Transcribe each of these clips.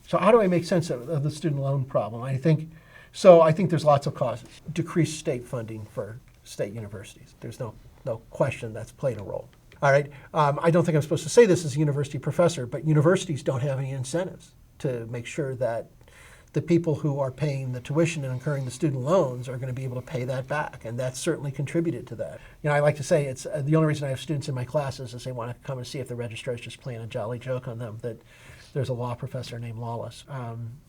So how do I make sense of the student loan problem? I think there's lots of causes. Decreased state funding for state universities. There's no question that's played a role. All right. I don't think I'm supposed to say this as a university professor, but universities don't have any incentives to make sure that the people who are paying the tuition and incurring the student loans are going to be able to pay that back, and that's certainly contributed to that. I like to say it's the only reason I have students in my classes is they want to come and see if the registrar is just playing a jolly joke on them that there's a law professor named Lawless.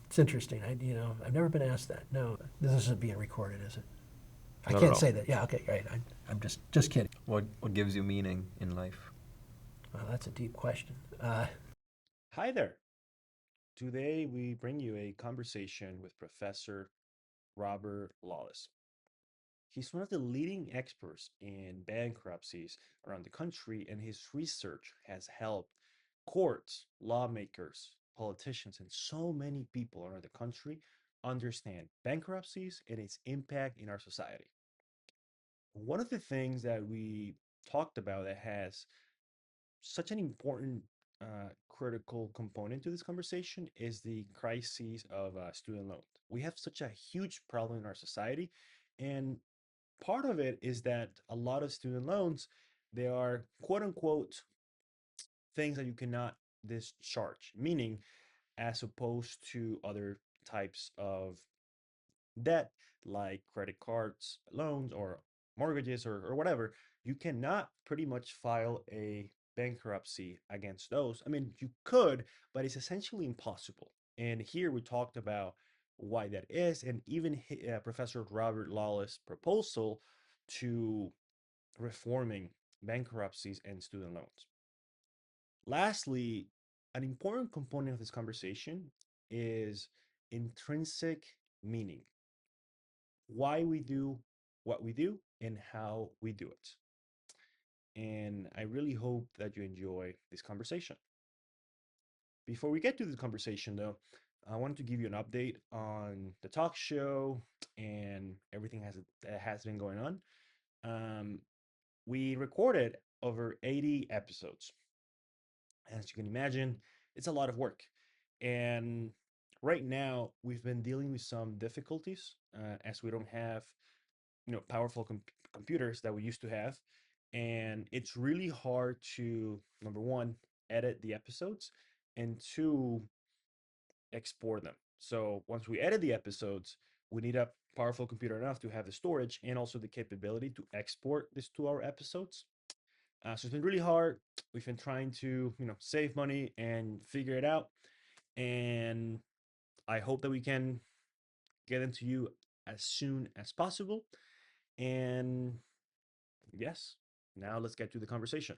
It's interesting. I've never been asked that. No, this isn't being recorded, is it? I can't say that. Yeah, okay, right. I'm just kidding. What gives you meaning in life? Well, that's a deep question. Hi there. Today we bring you a conversation with Professor Robert Lawless. He's one of the leading experts in bankruptcies around the country, and his research has helped courts, lawmakers, politicians, and so many people around the country understand bankruptcies and its impact in our society. One of the things that we talked about that has such an important critical component to this conversation is the crises of student loans. We have such a huge problem in our society, and part of it is that a lot of student loans, they are quote unquote things that you cannot discharge, meaning as opposed to other types of debt like credit cards, loans, or mortgages, or whatever, you cannot pretty much file a bankruptcy against those. I mean, you could, but it's essentially impossible. And here we talked about why that is, and even Professor Robert Lawless' proposal to reforming bankruptcies and student loans. Lastly, an important component of this conversation is intrinsic meaning, why we do what we do and how we do it. And I really hope that you enjoy this conversation. Before we get to the conversation, though, I wanted to give you an update on the talk show and everything that has been going on. We recorded over 80 episodes. As you can imagine, it's a lot of work. And right now, we've been dealing with some difficulties as we don't have powerful computers that we used to have, and it's really hard to, number one, edit the episodes, and two, export them. So once we edit the episodes, we need a powerful computer enough to have the storage and also the capability to export these 2 hour episodes. So it's been really hard. We've been trying to save money and figure it out, and I hope that we can get them to you as soon as possible. And yes, now let's get to the conversation.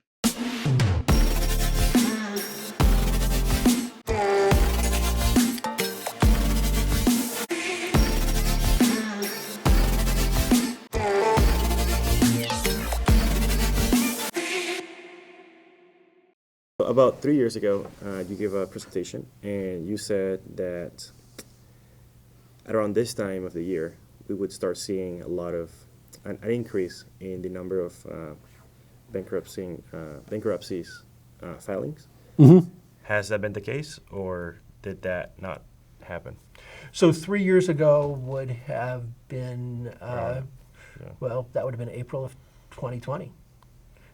About 3 years ago, you gave a presentation, and you said that around this time of the year, we would start seeing a lot of an increase in the number of bankruptcies filings. Mm-hmm. Has that been the case, or did that not happen? So 3 years ago would have been, Yeah. well, that would have been April of 2020.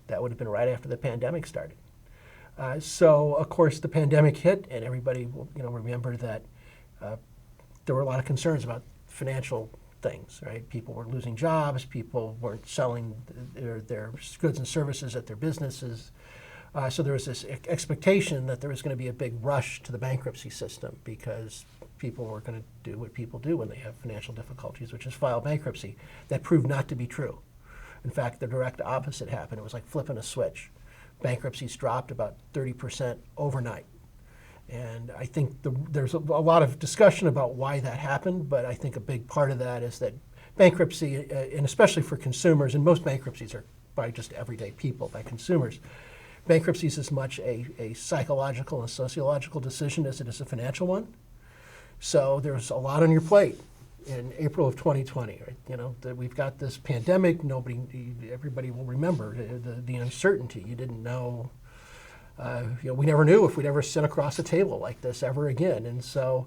That would have been right after the pandemic started. So, of course, the pandemic hit, and everybody will, remember that there were a lot of concerns about financial things, right? People were losing jobs, people weren't selling their goods and services at their businesses. So there was this expectation that there was going to be a big rush to the bankruptcy system because people were going to do what people do when they have financial difficulties, which is file bankruptcy. That proved not to be true. In fact, the direct opposite happened. It was like flipping a switch. Bankruptcies dropped about 30% overnight. And I think there's a lot of discussion about why that happened, but I think a big part of that is that bankruptcy, and especially for consumers, and most bankruptcies are by just everyday people, by consumers, bankruptcy is as much a psychological and sociological decision as it is a financial one. So there's a lot on your plate in April of 2020, right? That we've got this pandemic. Everybody will remember the uncertainty. You didn't know We never knew if we'd ever sit across a table like this ever again. And so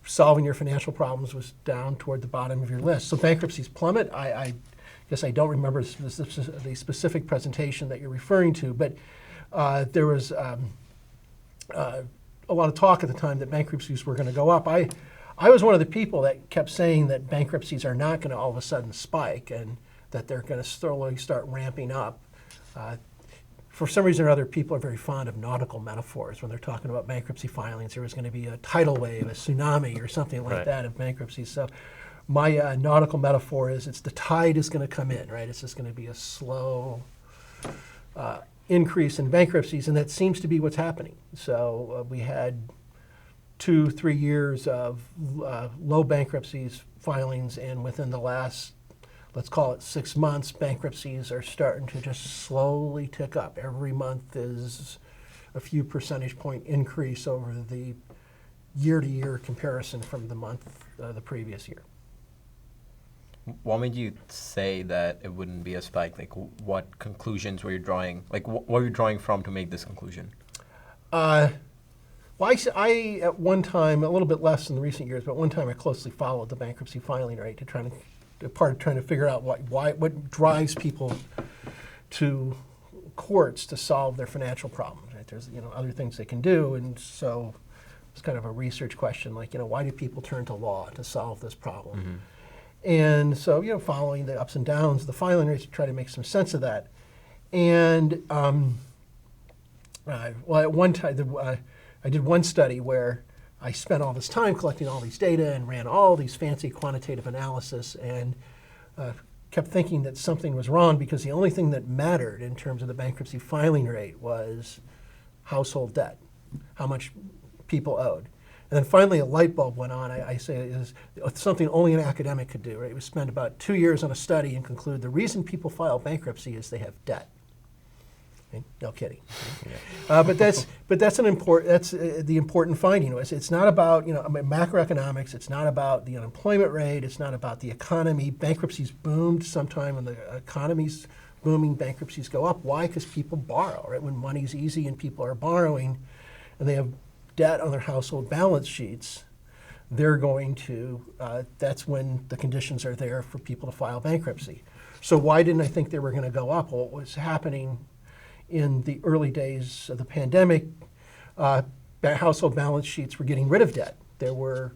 solving your financial problems was down toward the bottom of your list. So bankruptcies plummet. I guess I don't remember the specific presentation that you're referring to, but there was a lot of talk at the time that bankruptcies were going to go up. I was one of the people that kept saying that bankruptcies are not going to all of a sudden spike and that they're going to slowly start ramping up. For some reason or other, people are very fond of nautical metaphors when they're talking about bankruptcy filings. There was going to be a tidal wave, a tsunami, or something like that of bankruptcy. So my nautical metaphor is the tide is going to come in, right? It's just going to be a slow increase in bankruptcies, and that seems to be what's happening. So we had 2-3 years of low bankruptcies filings, and within the last, let's call it 6 months, bankruptcies are starting to just slowly tick up. Every month is a few percentage point increase over the year-to-year comparison from the month the previous year. What made you say that it wouldn't be a spike? Like, what conclusions were you drawing? Like, what were you drawing from to make this conclusion? Well, I at one time, a little bit less in the recent years, but one time I closely followed the bankruptcy filing rate to trying to figure out what drives people to courts to solve their financial problems. Right? There's other things they can do, and so it's kind of a research question, like why do people turn to law to solve this problem? Mm-hmm. And so following the ups and downs of the filing rates to try to make some sense of that. And well, at one time I did one study where I spent all this time collecting all these data and ran all these fancy quantitative analysis and kept thinking that something was wrong because the only thing that mattered in terms of the bankruptcy filing rate was household debt, how much people owed. And then finally a light bulb went on. I say it is something only an academic could do. Right? We spend about 2 years on a study and conclude the reason people file bankruptcy is they have debt. Okay? No kidding. But that's the important finding. It's not about macroeconomics. It's not about the unemployment rate. It's not about the economy. Bankruptcies boomed sometime when the economy's booming. Bankruptcies go up. Why? Because people borrow. Right? When money's easy and people are borrowing, and they have debt on their household balance sheets, they're going to. That's when the conditions are there for people to file bankruptcy. So why didn't I think they were going to go up? Well, what was happening in the early days of the pandemic, household balance sheets were getting rid of debt. There were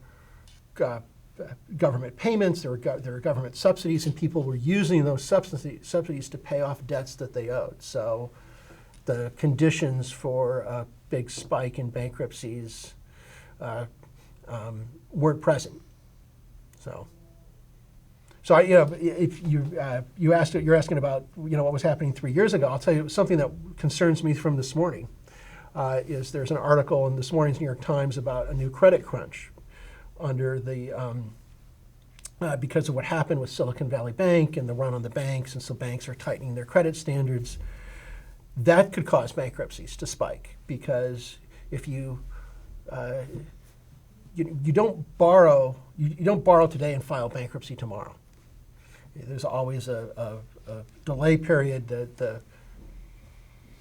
government payments, there were government subsidies, and people were using those subsidies to pay off debts that they owed. So the conditions for a big spike in bankruptcies weren't present. So if you're asking about what was happening 3 years ago, I'll tell you something that concerns me from this morning. Is there's an article in this morning's New York Times about a new credit crunch under the because of what happened with Silicon Valley Bank and the run on the banks, and so banks are tightening their credit standards. That could cause bankruptcies to spike because if you don't borrow today and file bankruptcy tomorrow. There's always a delay period. The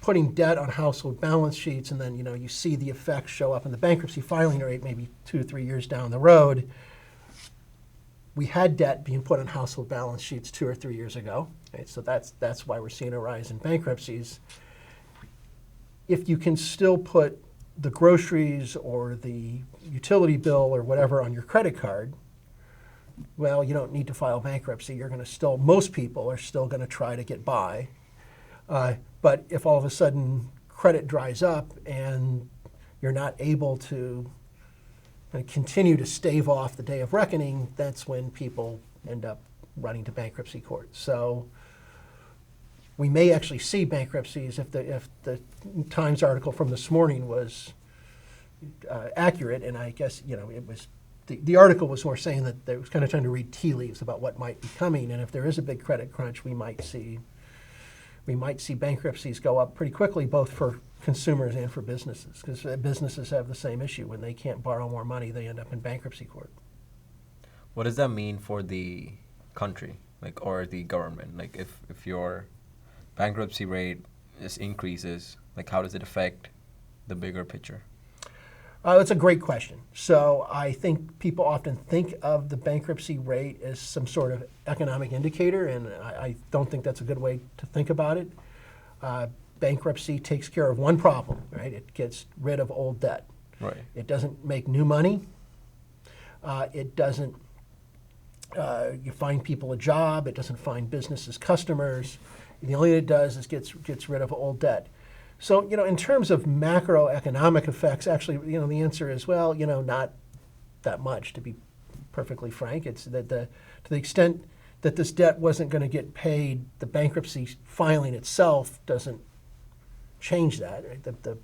putting debt on household balance sheets, and then you see the effects show up in the bankruptcy filing rate maybe 2 or 3 years down the road. We had debt being put on household balance sheets 2 or 3 years ago. Okay? So that's why we're seeing a rise in bankruptcies. If you can still put the groceries or the utility bill or whatever on your credit card, well, you don't need to file bankruptcy. Most people are still going to try to get by. But if all of a sudden credit dries up and you're not able to continue to stave off the day of reckoning, that's when people end up running to bankruptcy court. So we may actually see bankruptcies if the Times article from this morning was accurate, and I guess it was. The article was more saying that they was kind of trying to read tea leaves about what might be coming, and if there is a big credit crunch, we might see bankruptcies go up pretty quickly, both for consumers and for businesses, because businesses have the same issue. When they can't borrow more money, they end up in bankruptcy court. What does that mean for the country, or the government? If your bankruptcy rate increases, Like, how does it affect the bigger picture? That's a great question. So I think people often think of the bankruptcy rate as some sort of economic indicator, and I don't think that's a good way to think about it. Bankruptcy takes care of one problem, right? It gets rid of old debt. Right. It doesn't make new money. It doesn't you find people a job. It doesn't find businesses customers. The only thing it does is gets rid of old debt. So, in terms of macroeconomic effects, actually, the answer is, well, not that much, to be perfectly frank. It's that to the extent that this debt wasn't going to get paid, the bankruptcy filing itself doesn't change that. Right? The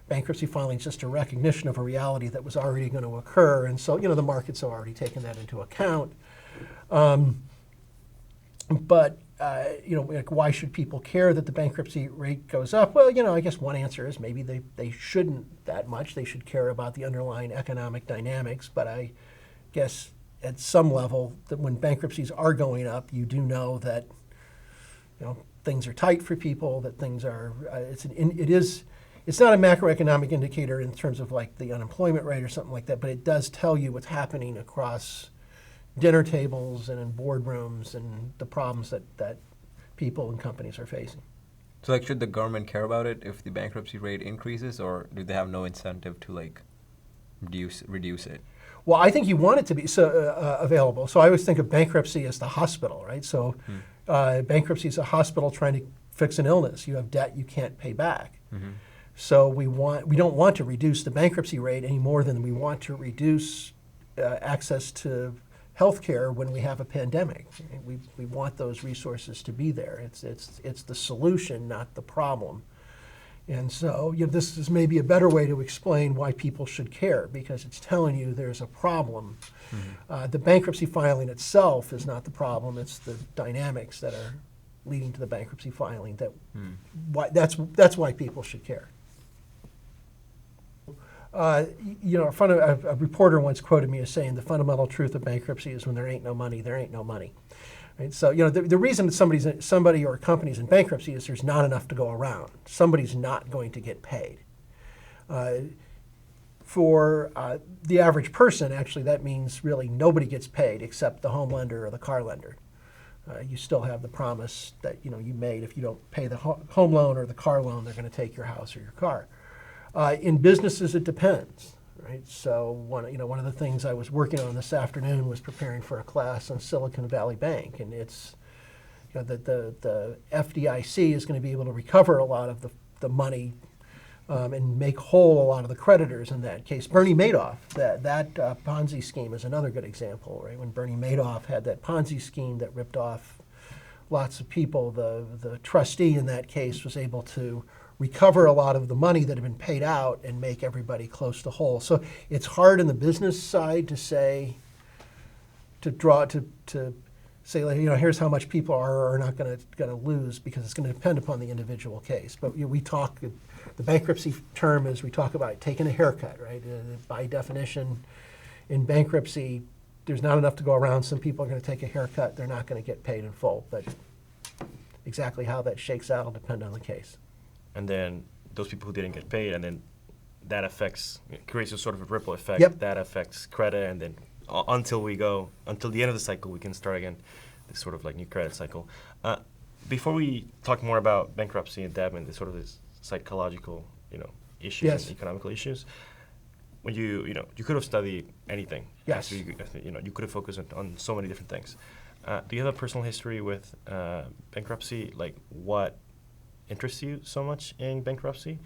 bankruptcy filing is just a recognition of a reality that was already going to occur, and so, the markets have already taken that into account. But like, why should people care that the bankruptcy rate goes up? Well, I guess one answer is maybe they shouldn't that much. They should care about the underlying economic dynamics. But I guess at some level, that when bankruptcies are going up, you do know that things are tight for people. That things are it's not a macroeconomic indicator in terms of like the unemployment rate or something like that. But it does tell you what's happening across dinner tables and in boardrooms and the problems that people and companies are facing. So, like, should the government care about it if the bankruptcy rate increases, or do they have no incentive to, like, reduce it? Well, I think you want it to be available. So I always think of bankruptcy as the hospital, right? So bankruptcy is a hospital trying to fix an illness. You have debt you can't pay back. Mm-hmm. So we don't want to reduce the bankruptcy rate any more than we want to reduce access to healthcare when we have a pandemic. We want those resources to be there. It's the solution, not the problem. And so this is maybe a better way to explain why people should care, because it's telling you there's a problem. Mm-hmm. The bankruptcy filing itself is not the problem. It's the dynamics that are leading to the bankruptcy filing. That's why people should care. A reporter once quoted me as saying, the fundamental truth of bankruptcy is when there ain't no money, there ain't no money. Right? So, the reason that somebody or a company's in bankruptcy is there's not enough to go around. Somebody's not going to get paid. For the average person, actually, that means really nobody gets paid except the home lender or the car lender. You still have the promise that you made. If you don't pay the home loan or the car loan, they're going to take your house or your car. In businesses, it depends, right? So one of the things I was working on this afternoon was preparing for a class on Silicon Valley Bank, and it's the FDIC is going to be able to recover a lot of the money and make whole a lot of the creditors in that case. Bernie Madoff, that Ponzi scheme is another good example, right? When Bernie Madoff had that Ponzi scheme that ripped off lots of people, the trustee in that case was able to recover a lot of the money that had been paid out and make everybody close to whole. So it's hard in the business side to say, here's how much people are or are not going to lose, because it's going to depend upon the individual case. But we talk, the bankruptcy term is we talk about taking a haircut, right? By definition, in bankruptcy, there's not enough to go around. Some people are going to take a haircut. They're not going to get paid in full. But exactly how that shakes out will depend on the case. And then those people who didn't get paid, and then that creates a sort of a ripple effect. Yep. That affects credit, and then until the end of the cycle, we can start again, this sort of like new credit cycle. Before we talk more about bankruptcy and debt and the sort of this psychological, issues Yes. and economical issues, when you could have studied anything. Yes. You could have focused on so many different things. Do you have a personal history with bankruptcy? Like, what interests you so much in bankruptcy?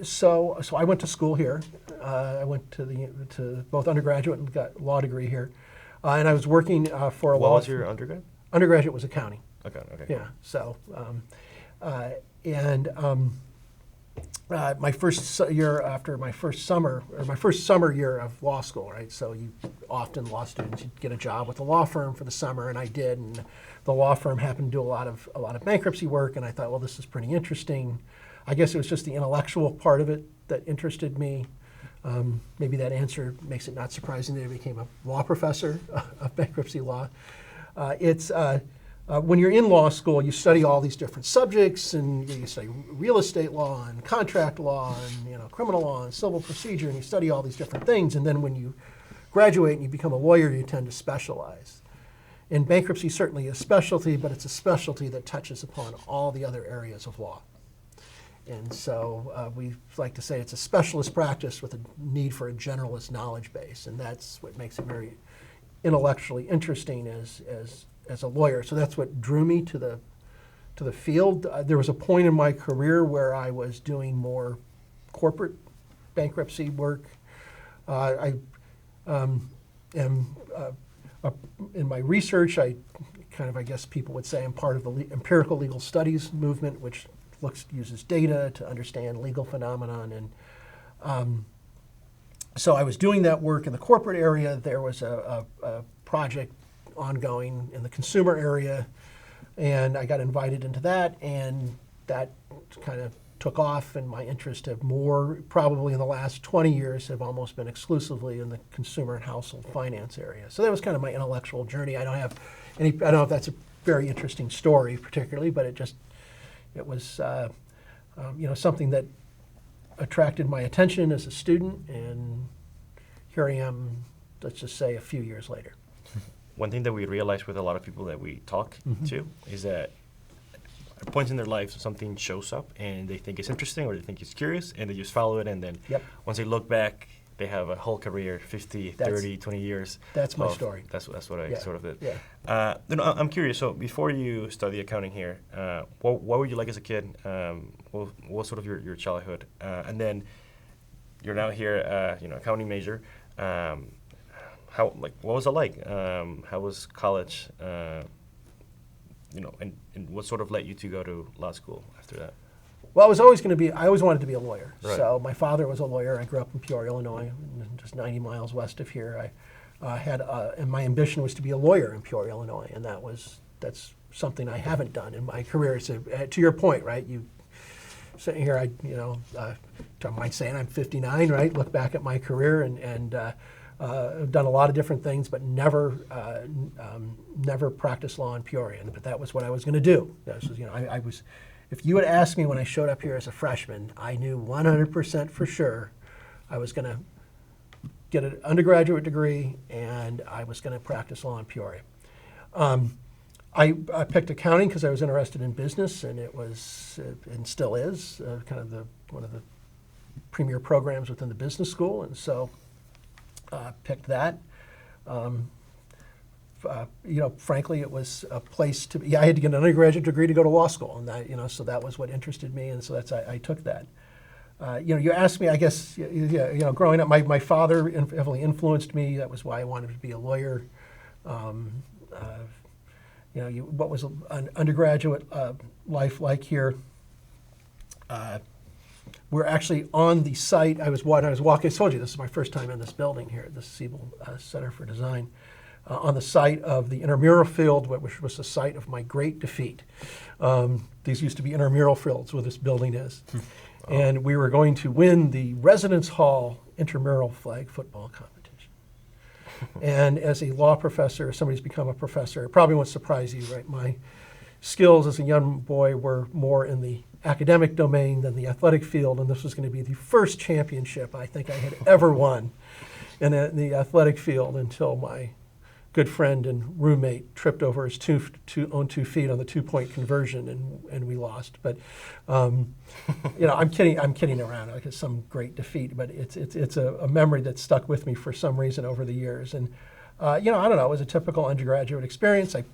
So I went to school here. I went to both undergraduate and got a law degree here. And I was working for a law. What was your undergrad? Undergraduate was accounting. Okay. Yeah. So, my first year after my first summer year of law school, right? So law students, you get a job with a law firm for the summer, and I did. And the law firm happened to do a lot of bankruptcy work, and I thought, well, this is pretty interesting. I guess it was just the intellectual part of it that interested me. Maybe that answer makes it not surprising that I became a law professor of bankruptcy law. when you're in law school, you study all these different subjects, and you study real estate law and contract law and criminal law and civil procedure, and you study all these different things. And then when you graduate and you become a lawyer, you tend to specialize. And bankruptcy certainly is a specialty, but it's a specialty that touches upon all the other areas of law. And so we like to say it's a specialist practice with a need for a generalist knowledge base, and that's what makes it very intellectually interesting as a lawyer. So that's what drew me to the field. There was a point in my career where I was doing more corporate bankruptcy work. I am in my research, I guess people would say I'm part of the empirical legal studies movement, which uses data to understand legal phenomenon. And so I was doing that work in the corporate area. There was a project ongoing in the consumer area, and I got invited into that, and that kind of took off, and my interest have probably in the last 20 years, have almost been exclusively in the consumer and household finance area. So that was kind of my intellectual journey. I don't know if that's a very interesting story particularly, but it was something that attracted my attention as a student, and here I am, let's just say a few years later. One thing that we realize with a lot of people that we talk to is that at points in their life, something shows up and they think it's interesting or they think it's curious, and they just follow it, and then once they look back, they have a whole career, 50, 30, 20 years. That's my story. That's what I sort of did. Yeah. I'm curious, so before you study accounting here, what were you like as a kid? What was sort of your childhood? And then you're now here, accounting major. What was it like? How was college? And what sort of led you to go to law school after that? Well, I always wanted to be a lawyer. Right. So my father was a lawyer. I grew up in Peoria, Illinois, just 90 miles west of here. And my ambition was to be a lawyer in Peoria, Illinois, and that's something I haven't done in my career. So, to your point, right? You sitting here, don't mind saying I'm 59, right? Look back at my career and I've done a lot of different things, but never practiced law in Peoria. But that was what I was going to do. I was. If you had asked me when I showed up here as a freshman, I knew 100% for sure I was going to get an undergraduate degree and I was going to practice law in Peoria. I picked accounting because I was interested in business, and it was and still is kind of one of the premier programs within the business school, and so picked that. Frankly, it was a place to be. I had to get an undergraduate degree to go to law school, and that, so that was what interested me, and so I took that. You asked me, I guess, growing up, my father heavily influenced me. That was why I wanted to be a lawyer. What was an undergraduate life like here? We're actually on the site. I was walking. I told you this is my first time in this building here at the Siebel Center for Design. On the site of the intramural field, which was the site of my great defeat. These used to be intramural fields where this building is. And we were going to win the Residence Hall intramural flag football competition. And as a law professor, somebody's become a professor, it probably won't surprise you, right? My skills as a young boy were more in the academic domain than the athletic field, and this was going to be the first championship I think I had ever won in the athletic field until my good friend and roommate tripped over his own 2 feet on the 2-point conversion, and we lost. But I'm kidding around. Like it's some great defeat, but it's a memory that stuck with me for some reason over the years. And I don't know. It was a typical undergraduate experience. I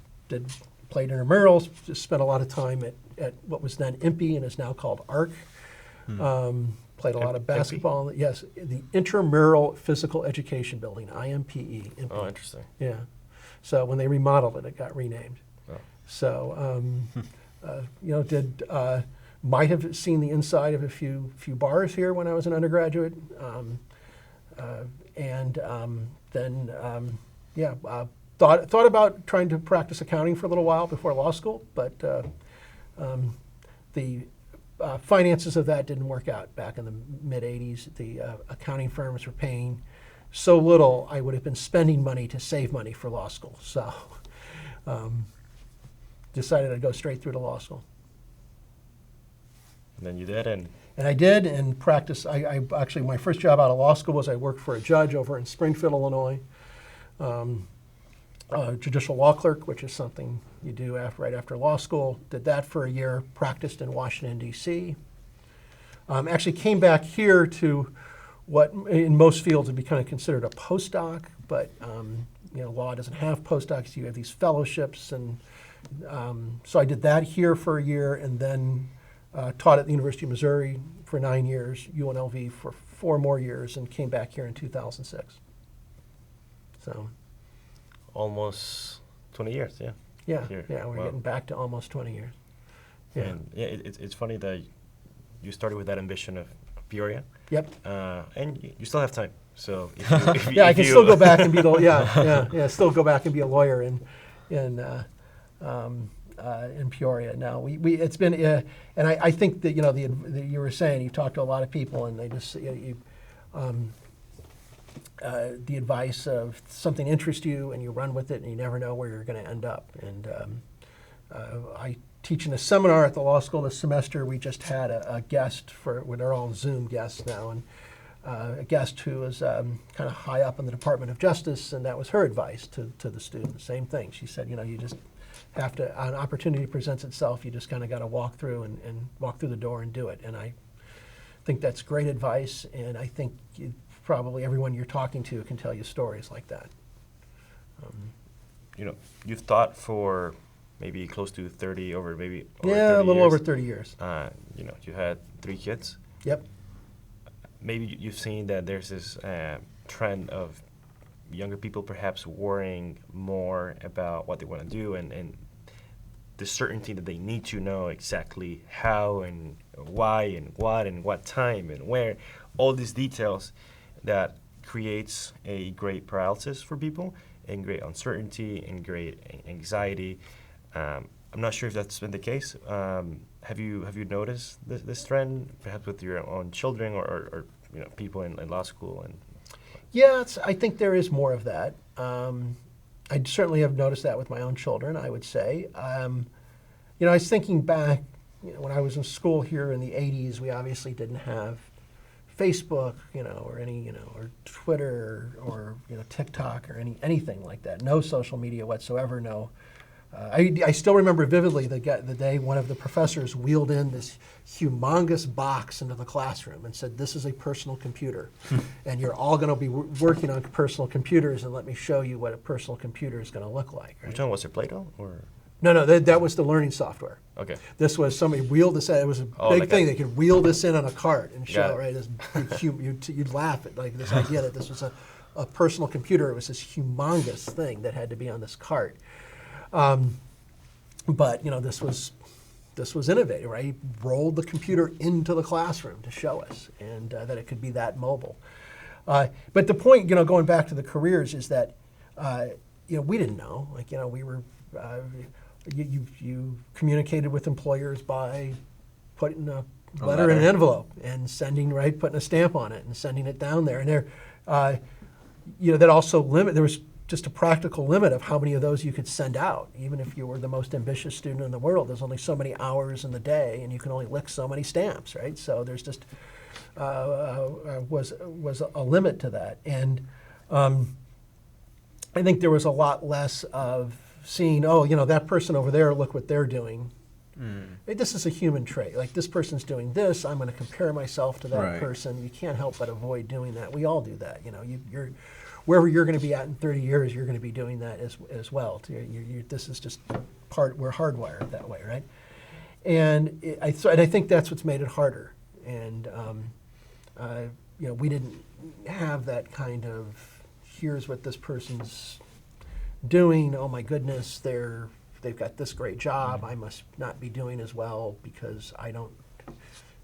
played intramurals. Just spent a lot of time at what was then IMPE and is now called ARC. Played a lot of basketball. IMPE? Yes, the Intramural Physical Education Building, IMPE. IMPE. Oh, interesting. Yeah. So when they remodeled it, it got renamed. Oh. So, might have seen the inside of a few bars here when I was an undergraduate, thought about trying to practice accounting for a little while before law school, but the finances of that didn't work out back in the mid-'80s. The accounting firms were paying so little, I would have been spending money to save money for law school. So decided I'd go straight through to law school. And then you did, and And I did, and practiced. I actually, my first job out of law school was I worked for a judge over in Springfield, Illinois, judicial law clerk, which is something you do right after law school. Did that for a year, practiced in Washington, D.C. Actually came back here to what in most fields would be kind of considered a postdoc, but law doesn't have postdocs. You have these fellowships, and so I did that here for a year, and then taught at the University of Missouri for 9 years, UNLV for 4 more years, and came back here in 2006. So, almost 20 years, yeah. yeah, Here. yeah, we're Wow. getting back to almost 20 years. Yeah. And yeah, it's funny that you started with that ambition of Peoria, Yep. and you still have time. So if you, Yeah, I if can you- still go back and be the still go back and be a lawyer in Peoria. Now it's been and I think that you were saying you've talked to a lot of people and they just the advice of something interests you and you run with it and you never know where you're going to end up. And I teach in a seminar at the law school this semester. We just had a guest they're all Zoom guests now, and a guest who was kind of high up in the Department of Justice, and that was her advice to the students. Same thing. She said, you just have to, an opportunity presents itself, you just kind of got to walk through and walk through the door and do it. And I think that's great advice, and I think probably everyone you're talking to can tell you stories like that. You've taught for maybe close to 30 over maybe over Yeah, 30 a little years. over 30 years. You had 3 kids. Yep. Maybe you've seen that there's this trend of younger people perhaps worrying more about what they want to do and the certainty that they need to know exactly how and why and what time and where, all these details that creates a great paralysis for people and great uncertainty and great anxiety. I'm not sure if that's been the case. Have you noticed this trend, perhaps with your own children or people in law school? And Yeah, I think there is more of that. I certainly have noticed that with my own children, I would say. I was thinking back, when I was in school here in the 80s, we obviously didn't have Facebook, or any, or Twitter or TikTok or anything like that. No social media whatsoever, no. I still remember vividly the day one of the professors wheeled in this humongous box into the classroom and said, "This is a personal computer, and you're all going to be working on personal computers, and let me show you what a personal computer is going to look like." Right? which one was it, Plato or? No, that was the learning software. Okay. This was somebody wheeled this in. It was a big like thing. a- They could wheel this in on a cart and show, Got it. right? This big, you'd laugh at like this idea that this was a personal computer. It was this humongous thing that had to be on this cart. But this was innovative, right? He rolled the computer into the classroom to show us, and that it could be that mobile. But the point, going back to the careers, is that we didn't know. We were. You communicated with employers by putting a letter in an envelope and putting a stamp on it and sending it down there. And that also there was just a practical limit of how many of those you could send out. Even if you were the most ambitious student in the world, there's only so many hours in the day, and you can only lick so many stamps, right? So there's just was a limit to that. And I think there was a lot less of seeing, that person over there, look what they're doing. This is a human trait. Like, this person's doing this, I'm going to compare myself to that Right. person. You can't help but avoid doing that. We all do that. You're wherever you're going to be at in 30 years, you're going to be doing that as well. This is just we're hardwired that way, right? And I think that's what's made it harder. And we didn't have that kind of, here's what this person's doing. Oh my goodness, they've got this great job. I must not be doing as well because I don't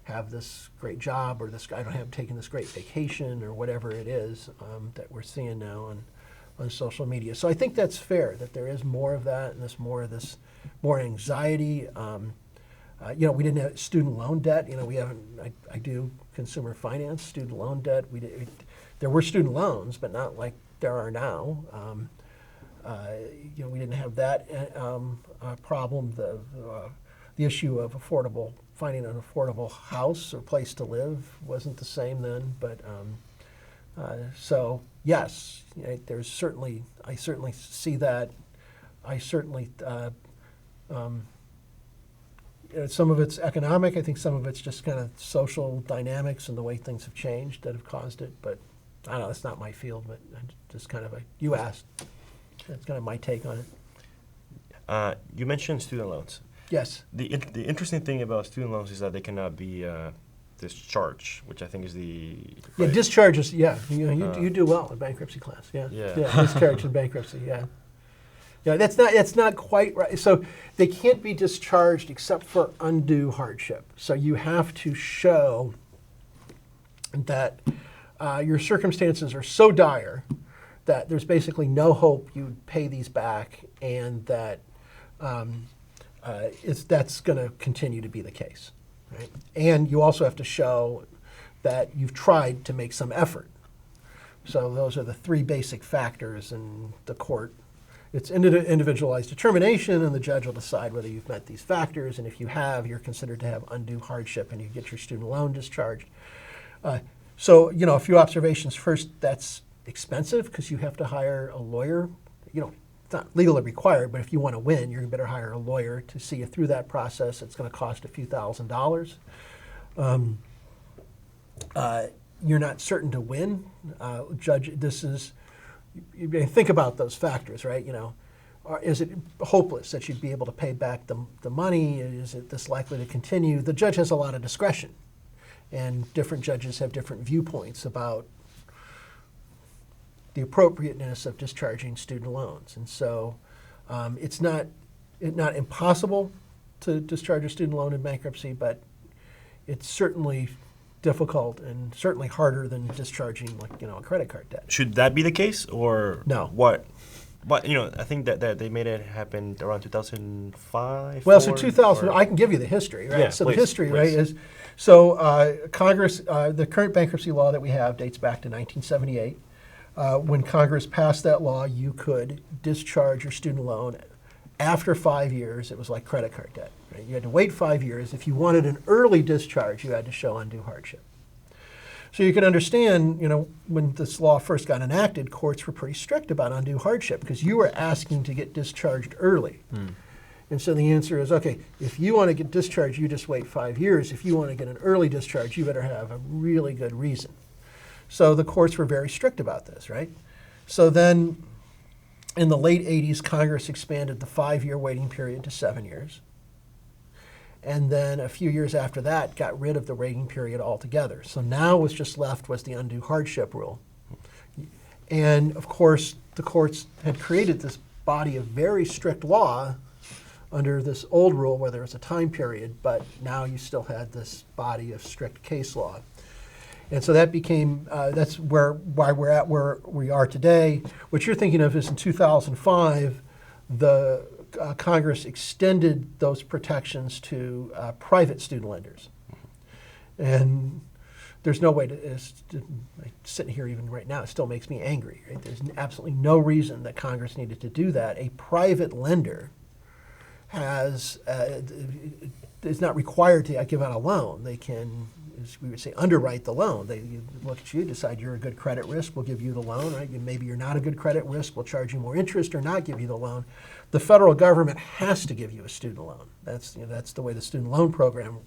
have this great job, or I don't have taken this great vacation, or whatever it is that we're seeing now on social media. So I think that's fair, that there is more of that, and more anxiety. We didn't have student loan debt. We haven't. I do consumer finance, student loan debt. There were student loans, but not like there are now. We didn't have that problem. The issue of finding an affordable house or place to live wasn't the same then. But so yes, I certainly see that. I certainly. Some of it's economic. I think some of it's just kind of social dynamics and the way things have changed that have caused it. But I don't know. It's not my field, but just kind of you asked. That's kind of my take on it. You mentioned student loans. Yes. The interesting thing about student loans is that they cannot be discharged, which I think is Yeah, discharges. Yeah, you do well in bankruptcy class. Yeah. Discharge in bankruptcy. Yeah. Yeah, that's not quite right. So they can't be discharged except for undue hardship. So you have to show that your circumstances are so dire that there's basically no hope you'd pay these back, and that that's going to continue to be the case. Right? And you also have to show that you've tried to make some effort. So those are the three basic factors in the court. It's individualized determination, and the judge will decide whether you've met these factors, and if you have, you're considered to have undue hardship, and you get your student loan discharged. So, a few observations. First, that's expensive because you have to hire a lawyer. It's not legally required, but if you want to win, you better hire a lawyer to see you through that process. It's going to cost a few $1,000s. You're not certain to win. You think about those factors, right? Is it hopeless that you'd be able to pay back the money? Is it this likely to continue? The judge has a lot of discretion, and different judges have different viewpoints about the appropriateness of discharging student loans. And so it's not impossible to discharge a student loan in bankruptcy, but it's certainly difficult and certainly harder than discharging a credit card debt. Should that be the case, or no? What? But I think that they made it happen around 2005. Well, so 2000. I can give you the history, right? Yeah, so please, the history, please. right, is Congress. The current bankruptcy law that we have dates back to 1978. When Congress passed that law, you could discharge your student loan after 5 years. It was like credit card debt. Right? You had to wait 5 years. If you wanted an early discharge, you had to show undue hardship. So you can understand, when this law first got enacted, courts were pretty strict about undue hardship because you were asking to get discharged early. And so the answer is, okay, if you want to get discharged, you just wait 5 years. If you want to get an early discharge, you better have a really good reason. So the courts were very strict about this, right? So then in the late 80s, Congress expanded the 5-year waiting period to 7 years. And then a few years after that, got rid of the waiting period altogether. So now what's just left was the undue hardship rule. And of course, the courts had created this body of very strict law under this old rule where there was a time period, but now you still had this body of strict case law. And so that became, that's why we're at where we are today. What you're thinking of is in 2005, the Congress extended those protections to private student lenders. And there's no way to, sitting here even right now, it still makes me angry. Right? There's absolutely no reason that Congress needed to do that. A private lender is not required to give out a loan. They can, as we would say, underwrite the loan. They look at you, decide you're a good credit risk, we'll give you the loan. Right? Maybe you're not a good credit risk, we'll charge you more interest or not give you the loan. The federal government has to give you a student loan. That's the way the student loan program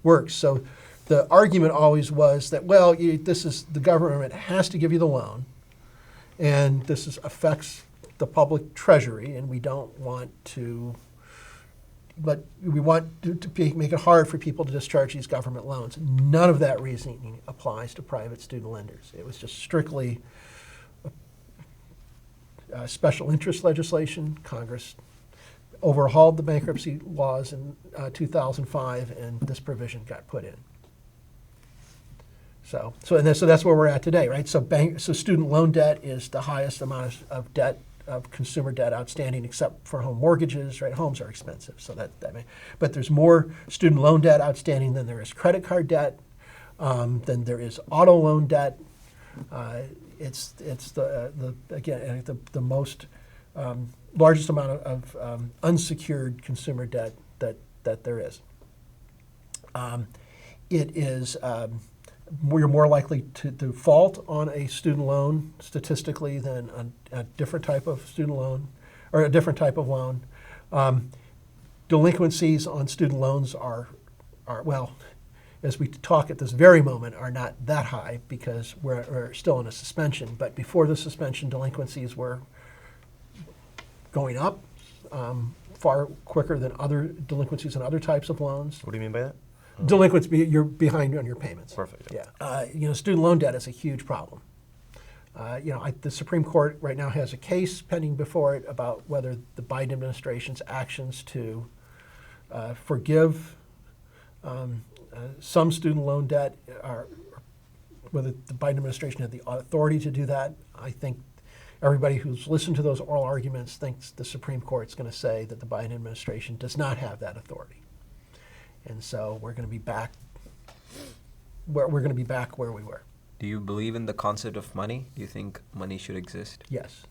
works. So the argument always was that, well, the government has to give you the loan, and this affects the public treasury, and we don't want to. But we want to make it hard for people to discharge these government loans. None of that reasoning applies to private student lenders. It was just strictly special interest legislation. Congress overhauled the bankruptcy laws in 2005, and this provision got put in. So that's where we're at today, right? So student loan debt is the highest amount of debt, of consumer debt outstanding, except for home mortgages, right? Homes are expensive, so but there's more student loan debt outstanding than there is credit card debt, than there is auto loan debt. It's the most largest amount of unsecured consumer debt that there is. It is you're more likely to default on a student loan statistically than on a different type of student loan or a different type of loan. Delinquencies on student loans are well, as we talk at this very moment, are not that high because we're still in a suspension. But before the suspension, delinquencies were going up far quicker than other delinquencies and other types of loans. What do you mean by that? Delinquency, you're behind on your payments. Perfect. Yeah. Student loan debt is a huge problem. The Supreme Court right now has a case pending before it about whether the Biden administration's actions to forgive some student loan debt are whether the Biden administration had the authority to do that. I think everybody who's listened to those oral arguments thinks the Supreme Court's going to say that the Biden administration does not have that authority. And so we're going to be back where we were. Do you believe in the concept of money? Do you think money should exist? Yes.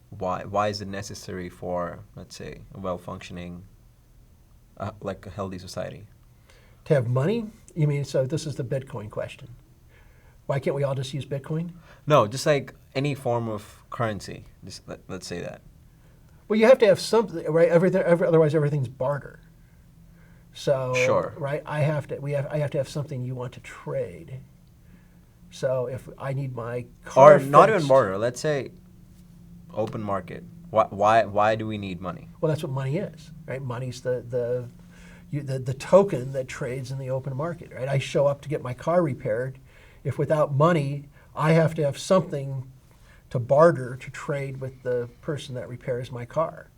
Why is it necessary for, let's say, a well-functioning, like a healthy society? To have money? You mean, so this is the Bitcoin question. Why can't we all just use Bitcoin? No, just like any form of currency. Just let's say that. Well, you have to have something, right? Otherwise, everything's barter. So, Sure. right? I have to have something you want to trade. So if I need my car Or not even fixed- barter. Let's say open market. Why do we need money? Well, that's what money is, right? Money's the token that trades in the open market, right? I show up to get my car repaired. If without money, I have to have something to barter to trade with the person that repairs my car.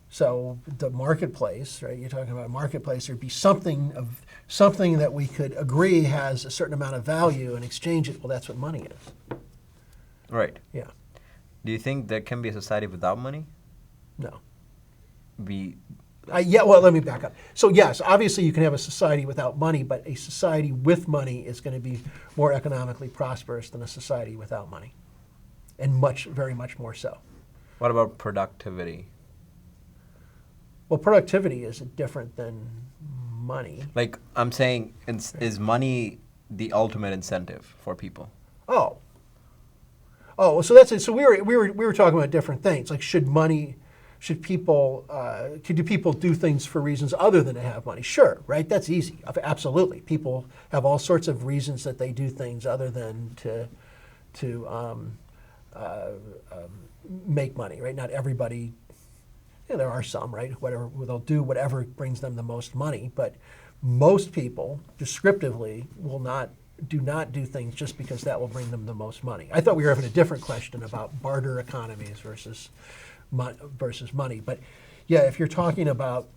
So the marketplace, right? You're talking about a marketplace. There'd be something that we could agree has a certain amount of value and exchange it. Well, that's what money is. Right. Yeah. Do you think there can be a society without money? No. Well, let me back up. So yes, obviously you can have a society without money, but a society with money is going to be more economically prosperous than a society without money, and very much more so. What about productivity? Well, productivity is different than money. Like I'm saying, is money the ultimate incentive for people? Oh, well, so that's it. So we were talking about different things. Like, do people do things for reasons other than to have money? Sure, right? That's easy. Absolutely. People have all sorts of reasons that they do things other than to make money, right? Not everybody. There are some, right? They'll do whatever brings them the most money, but most people, descriptively, do not do things just because that will bring them the most money. I thought we were having a different question about barter economies versus money, but yeah, if you're talking about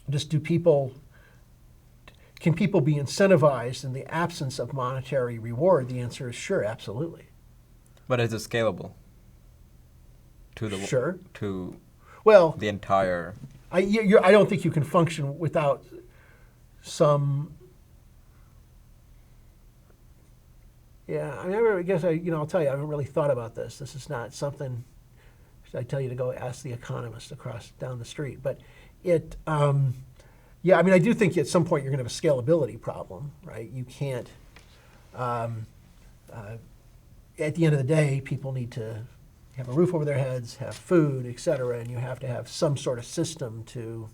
just can people be incentivized in the absence of monetary reward? The answer is sure, absolutely. But is it scalable? Sure. Well, the entire. I don't think you can function without some. Yeah, I guess I'll tell you, I haven't really thought about this. This is not something. I tell you to go ask the economist down the street, but it. I do think at some point you're going to have a scalability problem, right? You can't. At the end of the day, people need to have a roof over their heads, have food, et cetera, and you have to have some sort of system to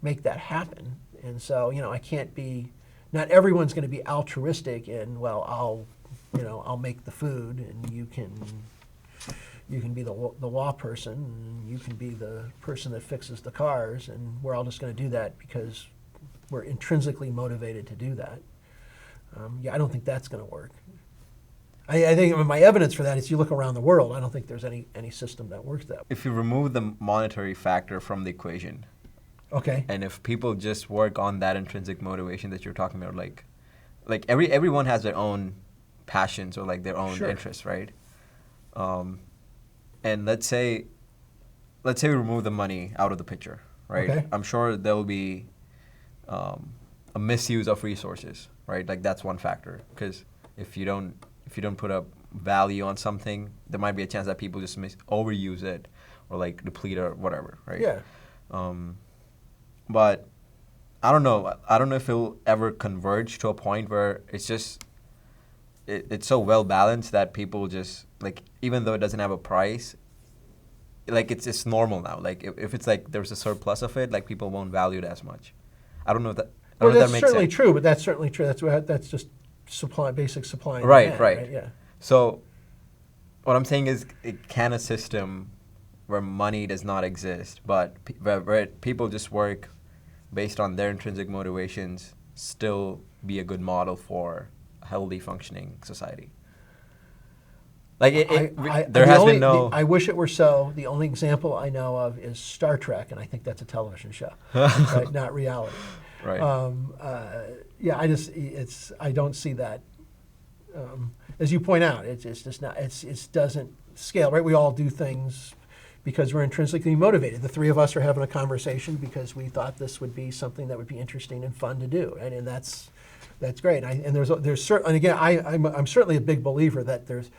make that happen. And so, not everyone's going to be altruistic in, well, I'll make the food and you can be the law person and you can be the person that fixes the cars, and we're all just going to do that because we're intrinsically motivated to do that. I don't think that's going to work. I think my evidence for that is you look around the world, I don't think there's any system that works that way. If you remove the monetary factor from the equation, okay, and if people just work on that intrinsic motivation that you're talking about, like everyone has their own passions or like their own interests, right? And let's say we remove the money out of the picture, right? Okay. I'm sure there will be a misuse of resources, right? Like that's one factor, because if you don't if you don't put a value on something, there might be a chance that people just overuse it or like deplete or whatever, right? Yeah. But I don't know. I don't know if it'll ever converge to a point where it's just it's so well balanced that people just like, even though it doesn't have a price, like it's normal now. Like if it's like there's a surplus of it, like people won't value it as much. I don't know if that. I Well, don't know if that's that makes certainly sense. true, but that's certainly true. That's just basic supply and Right, demand, right. Yeah. So what I'm saying is, can a system where money does not exist, but where people just work based on their intrinsic motivations, still be a good model for a healthy functioning society? Like there has been no. I wish it were so. The only example I know of is Star Trek, and I think that's a television show, right? Not reality. Right. Yeah, I don't see that. As you point out, it's just not. It doesn't scale, right? We all do things because we're intrinsically motivated. The three of us are having a conversation because we thought this would be something that would be interesting and fun to do, right? And that's great. And there's certain. And again, I'm certainly a big believer that there's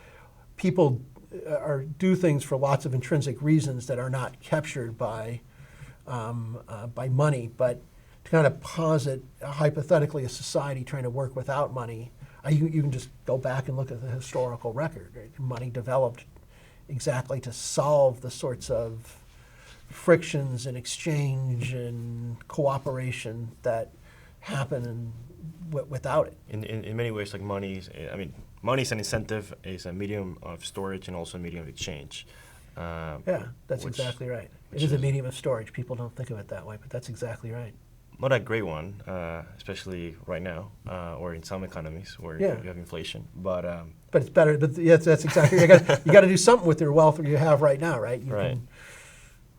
people do things for lots of intrinsic reasons that are not captured by money, but to kind of posit hypothetically a society trying to work without money, you can just go back and look at the historical record. Right? Money developed exactly to solve the sorts of frictions and exchange and cooperation that happen without it. In many ways, like money is an incentive, is a medium of storage and also a medium of exchange. Yeah, that's exactly right. It is a medium of storage. People don't think of it that way, but that's exactly right. Not a great one, especially right now, or in some economies where you have inflation. But it's better. But yes, that's exactly. You got to do something with your wealth you have right now, right? You can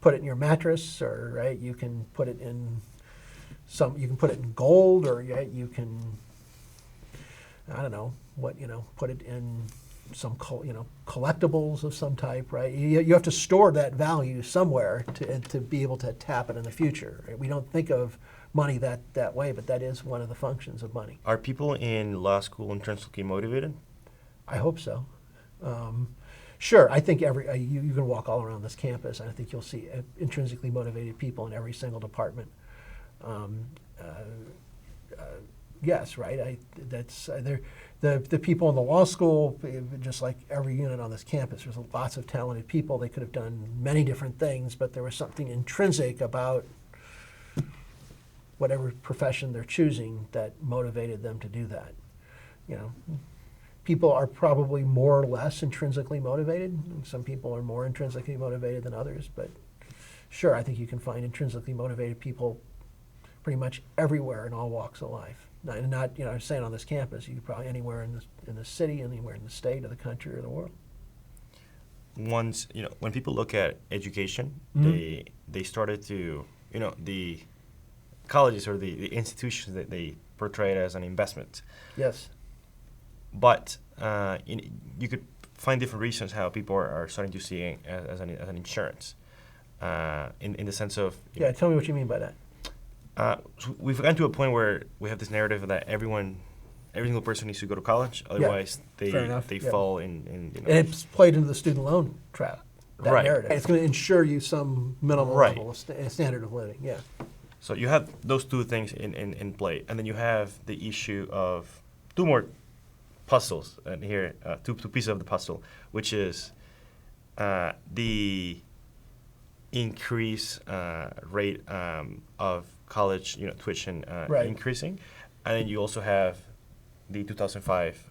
put it in your mattress, or right. You can put it in You can put it in gold, or you can. I don't know what Put it in some collectibles of some type, right? You have to store that value somewhere to be able to tap it in the future. Right? We don't think of money that way, but that is one of the functions of money. Are people in law school intrinsically motivated? I hope so. Sure, I think you can walk all around this campus, and I think you'll see intrinsically motivated people in every single department. Yes, right. The people in the law school, just like every unit on this campus, there's lots of talented people. They could have done many different things, but there was something intrinsic about whatever profession they're choosing that motivated them to do that. People are probably more or less intrinsically motivated. Some people are more intrinsically motivated than others, but sure, I think you can find intrinsically motivated people pretty much everywhere in all walks of life. Not I'm saying on this campus. You could probably anywhere in the city, anywhere in the state, or the country, or the world. Once when people look at education, they started to the colleges or the institutions that they portray it as an investment. Yes. But you could find different reasons how people are starting to see it as an insurance, in the sense of tell me what you mean by that. So we've gotten to a point where we have this narrative that every single person needs to go to college, otherwise they fall in. And it's played into the student loan trap. That Right. narrative. It's going to insure you some minimal Right. level of standard of living. Yeah. So you have those two things in play, and then you have the issue of two more puzzles, and here two pieces of the puzzle, which is the increase rate of college tuition increasing, and then you also have the 2005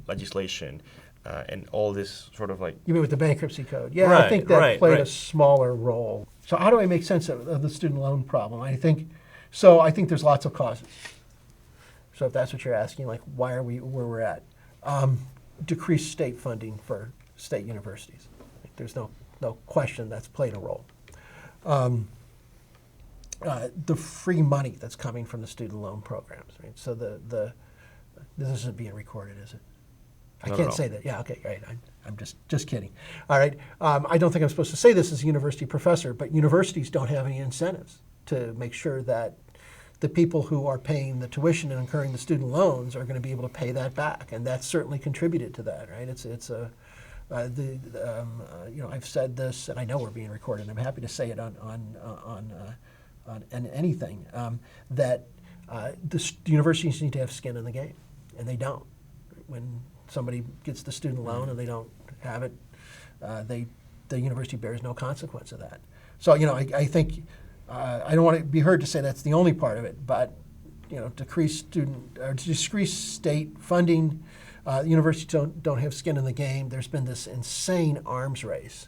legislation and all this sort of like. You mean with the bankruptcy code? Yeah, Right, I think that right, played right. a smaller role. So how do I make sense of the student loan problem? I think there's lots of causes. So if that's what you're asking, like why are we where we're at? Decreased state funding for state universities. There's no question that's played a role. The free money that's coming from the student loan programs, right? So this isn't being recorded, is it? I Not can't at all. say that. Yeah, okay, right. I'm just kidding. All right. I don't think I'm supposed to say this as a university professor, but universities don't have any incentives to make sure that the people who are paying the tuition and incurring the student loans are going to be able to pay that back, and that's certainly contributed to that, right? I've said this, and I know we're being recorded. I'm happy to say it on anything that the universities need to have skin in the game, and they don't. When somebody gets the student loan and they don't have it, the university bears no consequence of that. So I think I don't want to be heard to say that's the only part of it, but decreased state funding. Universities don't have skin in the game. There's been this insane arms race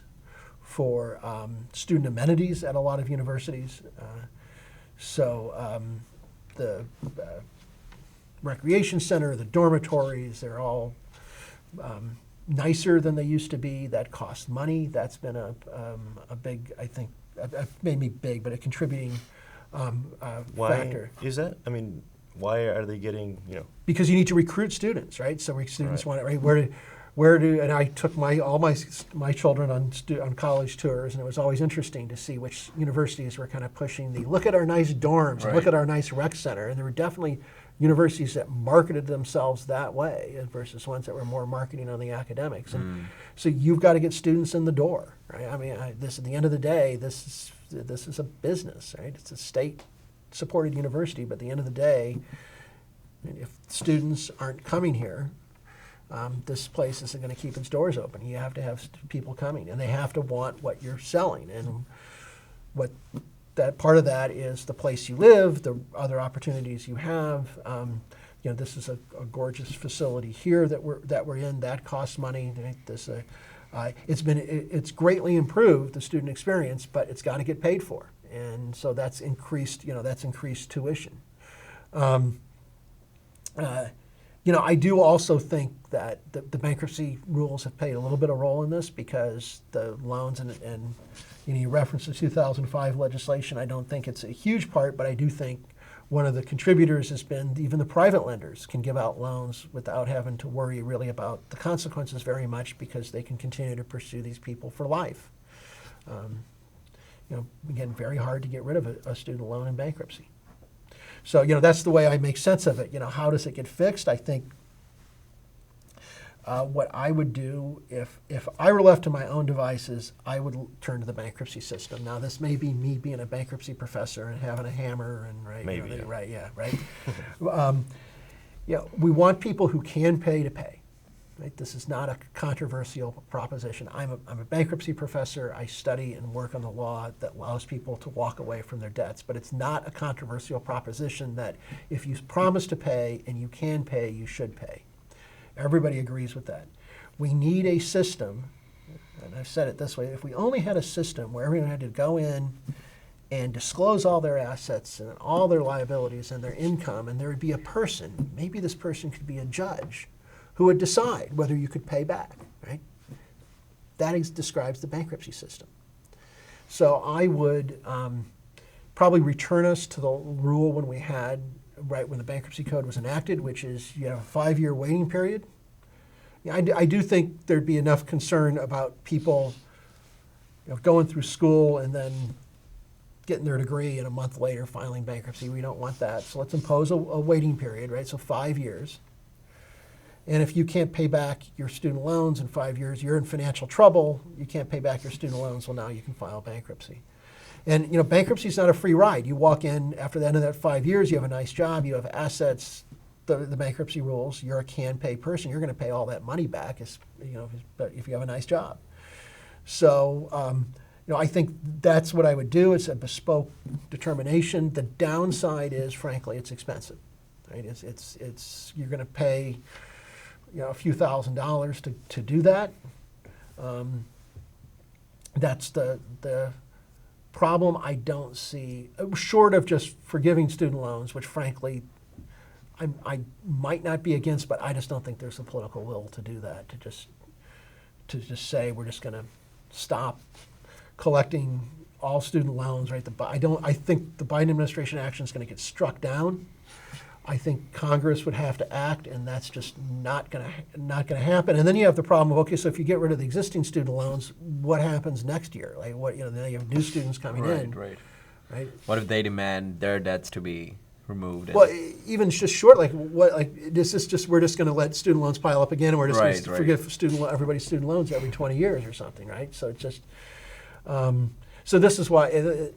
for student amenities at a lot of universities. The recreation center, the dormitories, they're all nicer than they used to be. That costs money. That's been a big, I think, maybe big, but a contributing factor. Why is that? I mean, why are they getting, Because you need to recruit students, right? So students want it, right? Where do? And I took all my children on college tours, and it was always interesting to see which universities were kind of pushing the look at our nice dorms, and look at our nice rec center, and there were definitely universities that marketed themselves that way versus ones that were more marketing on the academics. And so you've got to get students in the door, right? I mean, at the end of the day, this is a business, right? It's a state-supported university, but at the end of the day, if students aren't coming here, this place isn't going to keep its doors open. You have to have people coming, and they have to want what you're selling. And what that part of that is the place you live, the other opportunities you have. This is a gorgeous facility here that we're in. That costs money. It's greatly improved the student experience, but it's got to get paid for, and so that's increased. That's increased tuition. I do also think that the bankruptcy rules have played a little bit of role in this because the loans and you referenced the 2005 legislation. I don't think it's a huge part, but I do think one of the contributors has been even the private lenders can give out loans without having to worry really about the consequences very much because they can continue to pursue these people for life. Again, very hard to get rid of a student loan in bankruptcy. So, that's the way I make sense of it. How does it get fixed? I think what I would do if I were left to my own devices, I would turn to the bankruptcy system. Now, this may be me being a bankruptcy professor and having a hammer and right. Maybe. Right. Yeah. Right. We want people who can pay to pay. Right? This is not a controversial proposition. I'm a bankruptcy professor. I study and work on the law that allows people to walk away from their debts. But it's not a controversial proposition that if you promise to pay and you can pay, you should pay. Everybody agrees with that. We need a system, and I've said it this way, if we only had a system where everyone had to go in and disclose all their assets and all their liabilities and their income, and there would be a person, maybe this person could be a judge, who would decide whether you could pay back, right? That describes the bankruptcy system. So I would probably return us to the rule when when the bankruptcy code was enacted, which is you have a 5-year waiting period. I do think there'd be enough concern about people going through school and then getting their degree and a month later filing bankruptcy. We don't want that. So let's impose a waiting period, right? So 5 years. And if you can't pay back your student loans in 5 years, you're in financial trouble. You can't pay back your student loans. Well, now you can file bankruptcy. And bankruptcy is not a free ride. You walk in after the end of that 5 years. You have a nice job. You have assets. The bankruptcy rules. You're a can-pay person. You're going to pay all that money back. If you have a nice job. So I think that's what I would do. It's a bespoke determination. The downside is, frankly, it's expensive. Right? It's you're going to pay a few $1,000s to do that. That's the problem I don't see, short of just forgiving student loans, which frankly I might not be against, but I just don't think there's the political will to do that, to just say we're just going to stop collecting all student loans, right? I think the Biden administration action is going to get struck down. I think Congress would have to act, and that's just not going to happen. And then you have the problem of, okay, so if you get rid of the existing student loans, what happens next year? Like then you have new students coming in. Right. What if they demand their debts to be removed. Well, even just short, like what, like this is just we're just going to let student loans pile up again, and we're just going to forgive everybody's student loans every 20 years or something, right? So it's just, so this is why,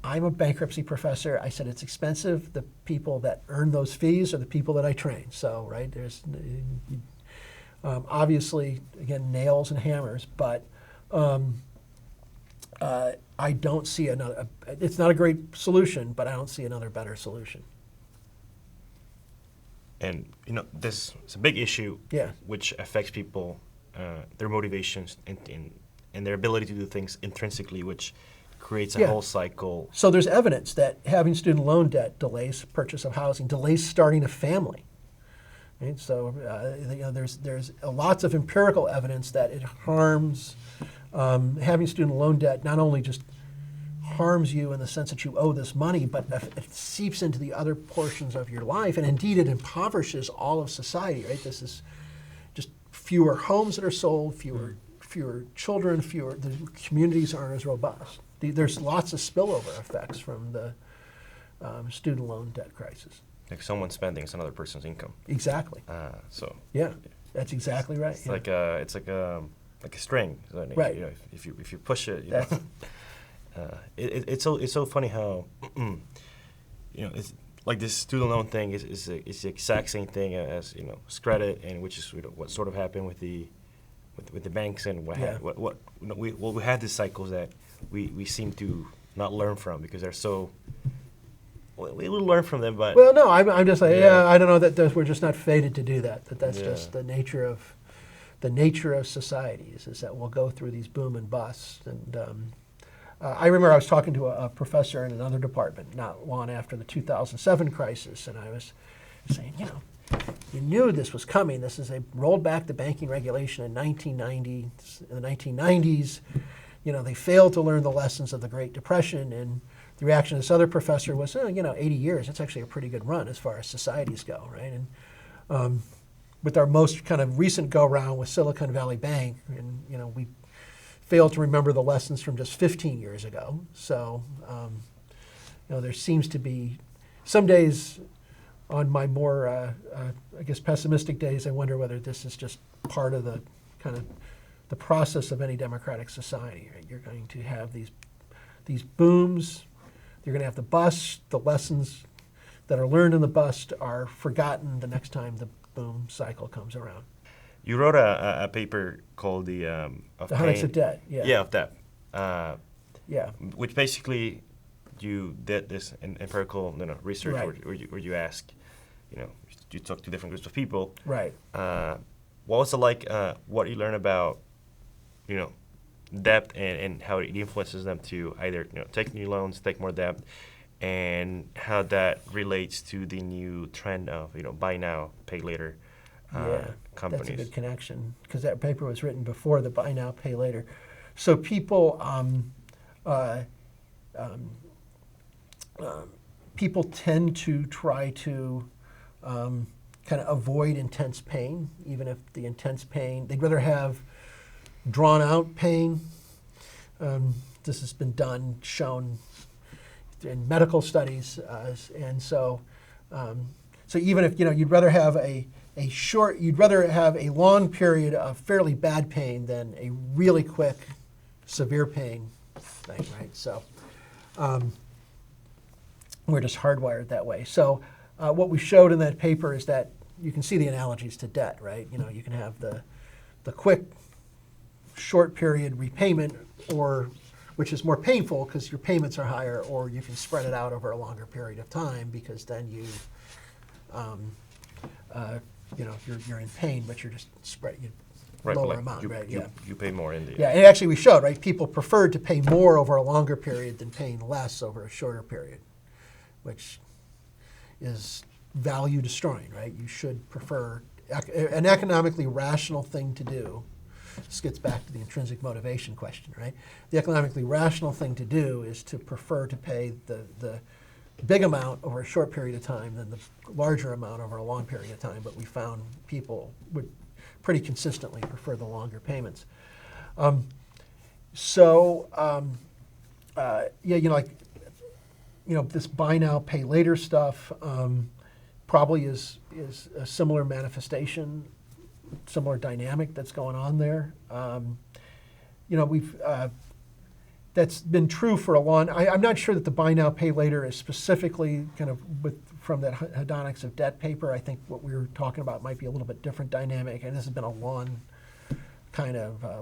I'm a bankruptcy professor. I said it's expensive. The people that earn those fees are the people that I train. So, right, there's obviously, again, nails and hammers, but I don't see another, it's not a great solution, but I don't see another better solution. And, this is a big issue Yeah. which affects people, their motivations and their ability to do things intrinsically, which creates a whole cycle. So there's evidence that having student loan debt delays purchase of housing, delays starting a family. Right? So there's lots of empirical evidence that it harms, having student loan debt not only just harms you in the sense that you owe this money, but it seeps into the other portions of your life, and indeed it impoverishes all of society. Right? This is just fewer homes that are sold, fewer children, the communities aren't as robust. There's lots of spillover effects from the student loan debt crisis. Like someone spending is another person's income. Exactly. So yeah, that's exactly right. It's like a string. Right. If you push it, it's so funny how it's like this student loan thing is the exact same thing as credit, and which is what sort of happened with the banks, and we had these cycles that we seem to not learn from because they're so. We will learn from them, but well, no, I'm just like I don't know that we're just not fated to do that. That's just the nature of societies is that we'll go through these boom and busts. And I remember I was talking to a professor in another department not long after the 2007 crisis, and I was saying, you knew this was coming. They rolled back the banking regulation in 1990, in the 1990s. They failed to learn the lessons of the Great Depression, and the reaction of this other professor was, 80 years, that's actually a pretty good run as far as societies go, right? And with our most kind of recent go-round with Silicon Valley Bank, and we failed to remember the lessons from just 15 years ago. So, there seems to be, some days on my more, I guess, pessimistic days, I wonder whether this is just part of the kind of the process of any democratic society. Right? You're going to have these booms. You're going to have the bust. The lessons that are learned in the bust are forgotten the next time the boom cycle comes around. You wrote a paper called the Hedonics of debt. Yeah, of debt. Which basically you did this empirical research right. where you ask, you talk to different groups of people. Right. What was it like? What you learn about, debt and how it influences them to either take new loans, take more debt, and how that relates to the new trend of buy now, pay later companies. That's a good connection because that paper was written before the buy now, pay later. So people people tend to try to kind of avoid intense pain, even if the intense pain, they'd rather have drawn out pain. This has been shown in medical studies, and so even if you'd rather have you'd rather have a long period of fairly bad pain than a really quick, severe pain thing, right? So we're just hardwired that way. So what we showed in that paper is that you can see the analogies to debt, right? You can have the quick, short period repayment, which is more painful because your payments are higher, or you can spread it out over a longer period of time because then you're in pain, but you're just spreading lower amount, right? You pay more in the and actually we showed, right? People preferred to pay more over a longer period than paying less over a shorter period, which is value destroying, right? You should prefer an economically rational thing to do. This gets back to the intrinsic motivation question, right? The economically rational thing to do is to prefer to pay the big amount over a short period of time than the larger amount over a long period of time. But we found people would pretty consistently prefer the longer payments. this buy now, pay later stuff probably is a similar manifestation, similar dynamic that's going on there. We've that's been true for a long. I'm not sure that the buy now, pay later is specifically kind of from that Hedonics of debt paper. I think what we were talking about might be a little bit different dynamic, and this has been a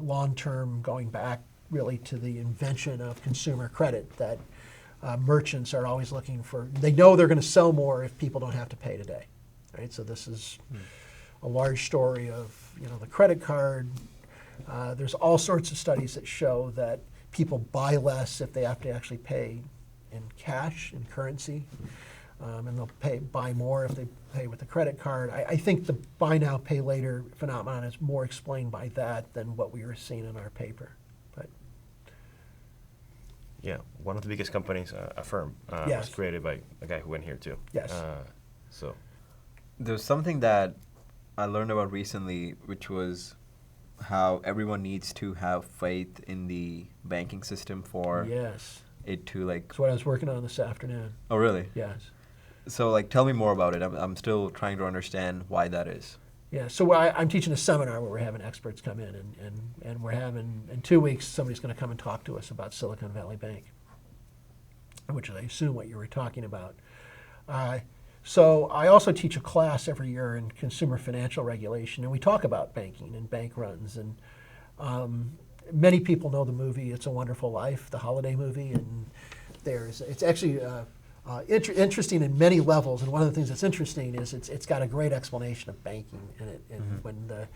long-term going back really to the invention of consumer credit that merchants are always looking for. They know they're going to sell more if people don't have to pay today, right? So this is a large story of the credit card. There's all sorts of studies that show that people buy less if they have to actually pay in cash, in currency, and they'll buy more if they pay with a credit card. I think the buy now, pay later phenomenon is more explained by that than what we were seeing in our paper. But yeah, one of the biggest companies, Affirm, Yes. was created by a guy who went here too. Yes. So There's something that I learned about recently, which was how everyone needs to have faith in the banking system for yes, it to like. that's what I was working on this afternoon. Oh, really? Yes. So like, tell me more about it. I'm still trying to understand why that is. Yeah, so I'm teaching a seminar where we're having experts come in, and we're having, in 2 weeks, somebody's going to come and talk to us about Silicon Valley Bank, which I assume what you were talking about. So I also teach a class every year in consumer financial regulation, and we talk about banking and bank runs. And many people know the movie It's a Wonderful Life, the holiday movie, and it's actually interesting in many levels. And one of the things that's interesting is it's got a great explanation of banking in it. And when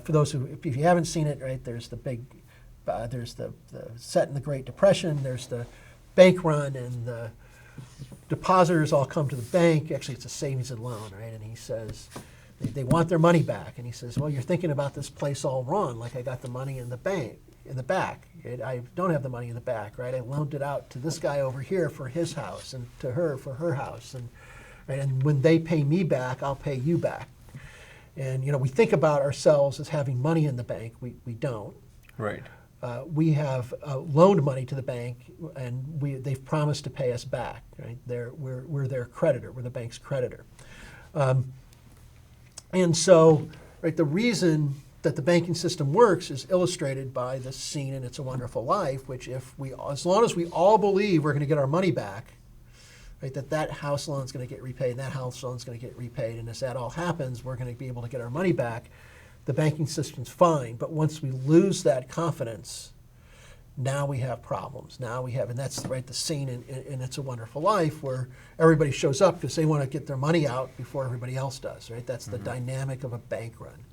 for those who, if you haven't seen it, right, there's the big, there's the set in the Great Depression, there's the bank run, and the depositors all come to the bank. Actually, it's a savings and loan, right? And he says, they want their money back. And he says, well, you're thinking about this place all wrong. Like, I got the money in the bank, in the back. I don't have the money in the back, right? I loaned it out to this guy over here for his house, and to her for her house. And, right, and when they pay me back, I'll pay you back. And, we think about ourselves as having money in the bank. We don't. Right. We have loaned money to the bank, and they've promised to pay us back. Right? We're their creditor. We're the bank's creditor. And so, right, the reason that the banking system works is illustrated by this scene in It's a Wonderful Life, which as long as we all believe we're going to get our money back, right, that house loan is going to get repaid, and that house loan is going to get repaid, and as that all happens, we're going to be able to get our money back. The banking system's fine, but once we lose that confidence, now we have problems. And that's right, the scene in It's a Wonderful Life where everybody shows up because they want to get their money out before everybody else does, right? That's the dynamic of a bank run.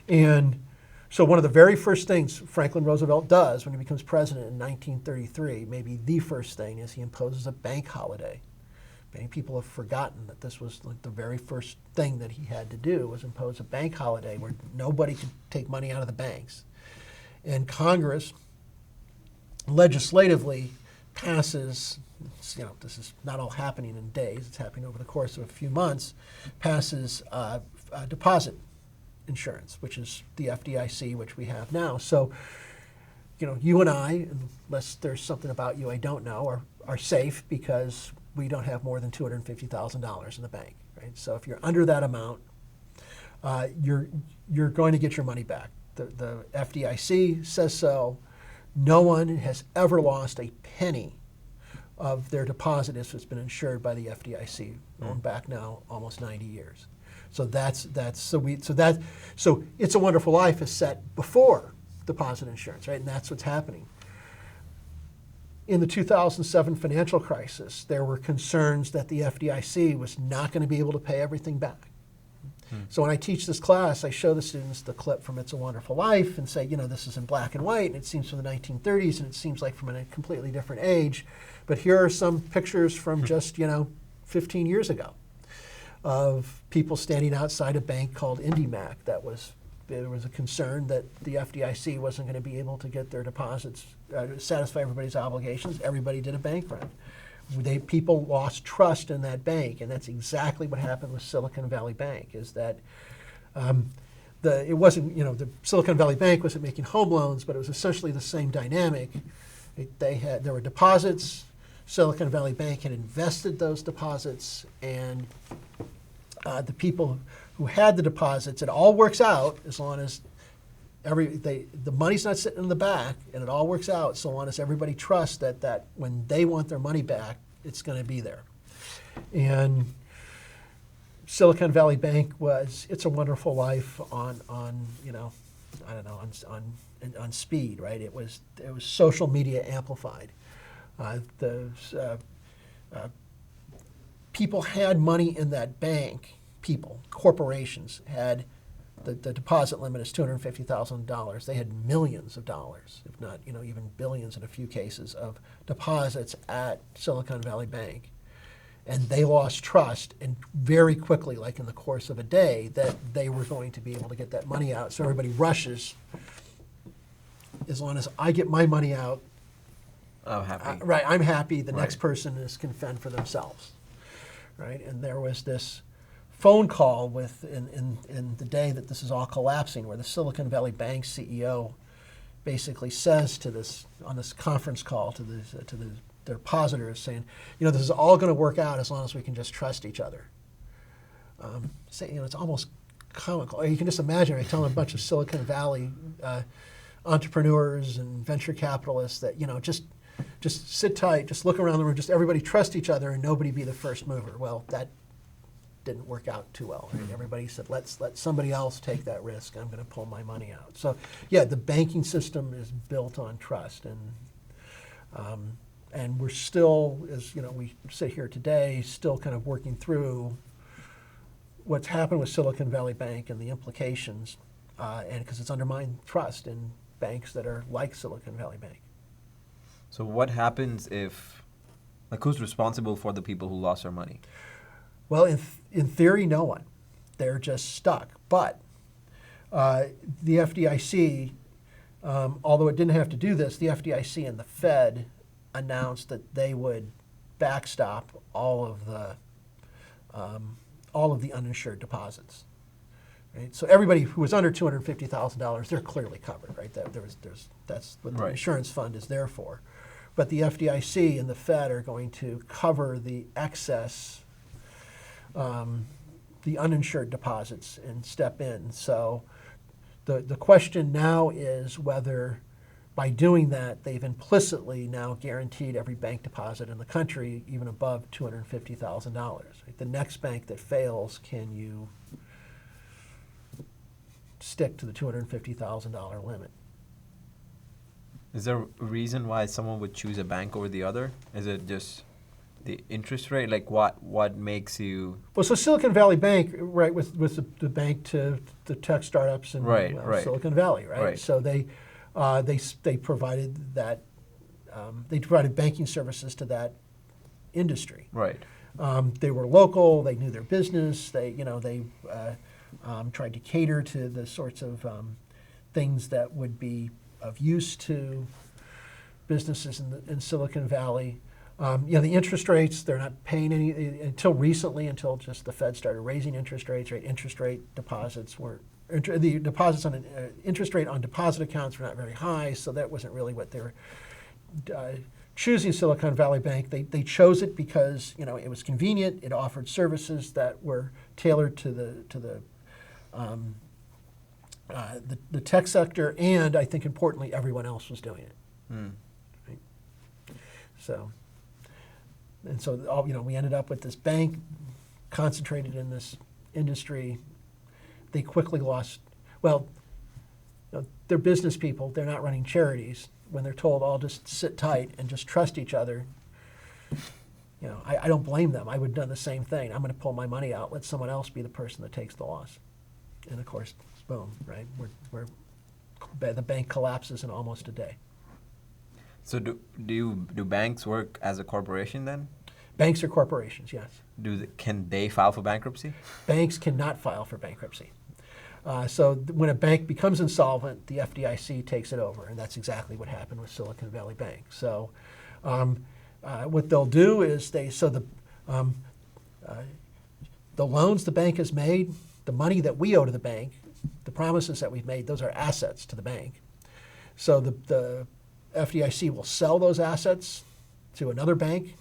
And so one of the very first things Franklin Roosevelt does when he becomes president in 1933, maybe the first thing, is he imposes a bank holiday. Many people have forgotten that this was like the very first thing that he had to do was impose a bank holiday where nobody could take money out of the banks. And Congress legislatively passes, this is not all happening in days, it's happening over the course of a few months, passes deposit insurance, which is the FDIC, which we have now. So, you and I, unless there's something about you I don't know, are safe because we don't have more than $250,000 in the bank, right? So if you're under that amount, you're going to get your money back. The FDIC says so. No one has ever lost a penny of their deposit if it's been insured by the FDIC, going back now almost 90 years. So so It's a Wonderful Life is set before deposit insurance, right? And that's what's happening. In the 2007 financial crisis, there were concerns that the FDIC was not going to be able to pay everything back. So when I teach this class, I show the students the clip from It's a Wonderful Life and say, this is in black and white, and it seems from the 1930s, and it seems like from a completely different age. But here are some pictures from just, 15 years ago of people standing outside a bank called IndyMac. There was a concern that the FDIC wasn't going to be able to get their deposits, satisfy everybody's obligations. Everybody did a bank run. People lost trust in that bank, and that's exactly what happened with Silicon Valley Bank. Is that it wasn't, the Silicon Valley Bank wasn't making home loans, but it was essentially the same dynamic. There were deposits. Silicon Valley Bank had invested those deposits, and the people who had the deposits, it all works out as long as the money's not sitting in the back, and it all works out so long as everybody trusts that when they want their money back, it's going to be there. And Silicon Valley Bank was It's a Wonderful Life on speed, right? It was social media amplified. People had money in that bank. Corporations had the deposit limit is $250,000. They had millions of dollars, if not even billions in a few cases, of deposits at Silicon Valley Bank. And they lost trust, and very quickly, like in the course of a day, that they were going to be able to get that money out. So everybody rushes. As long as I get my money out, I'm happy. right, I'm happy. The Right. next person can fend for themselves, right? And there was this phone call in the day that this is all collapsing, where the Silicon Valley Bank CEO basically says on this conference call to their depositors, saying, this is all going to work out as long as we can just trust each other. It's almost comical. You can just imagine, right, telling a bunch of Silicon Valley entrepreneurs and venture capitalists that just sit tight, just look around the room, just everybody trust each other, and nobody be the first mover. Well, that didn't work out too well. Right? Everybody said, let's let somebody else take that risk. I'm going to pull my money out. So, yeah, the banking system is built on trust, and we're still, as we sit here today, still kind of working through what's happened with Silicon Valley Bank and the implications, and because it's undermined trust in banks that are like Silicon Valley Bank. So what happens if, who's responsible for the people who lost their money? Well, in theory, no one. They're just stuck. But the FDIC, although it didn't have to do this, the FDIC and the Fed announced that they would backstop all of the uninsured deposits. Right? So everybody who was under $250,000, they're clearly covered, right? That's what the Right. insurance fund is there for. But the FDIC and the Fed are going to cover the excess, the uninsured deposits, and step in. So the question now is whether by doing that, they've implicitly now guaranteed every bank deposit in the country, even above $250,000. Right? The next bank that fails, can you stick to the $250,000 limit? Is there a reason why someone would choose a bank over the other? Is it just the interest rate? What makes you... Well, so Silicon Valley Bank, right, was the bank to the tech startups in Right. Silicon Valley, right? Right. So they provided that, they provided banking services to that industry. Right. They were local. They knew their business. They tried to cater to the sorts of things that would be of use to businesses in Silicon Valley. The interest rates, they're not paying any until recently, until just the Fed started raising interest rates. Right, interest rate deposits weren't. The deposits on interest rate on deposit accounts were not very high, so that wasn't really what they were choosing. Silicon Valley Bank, they chose it because it was convenient. It offered services that were tailored to the tech sector, and I think importantly, everyone else was doing it. Right? So we ended up with this bank concentrated in this industry. They quickly lost. Well, they're business people. They're not running charities. When they're told, "I'll just sit tight and just trust each other," I don't blame them. I would have done the same thing. I'm going to pull my money out. Let someone else be the person that takes the loss. And of course, boom, right? The bank collapses in almost a day. So do banks work as a corporation then? Banks are corporations, yes. Can they file for bankruptcy? Banks cannot file for bankruptcy. So when a bank becomes insolvent, the FDIC takes it over, and that's exactly what happened with Silicon Valley Bank. So what they'll do is the loans the bank has made, the money that we owe to the bank, the promises that we've made, those are assets to the bank. So the FDIC will sell those assets to another bank.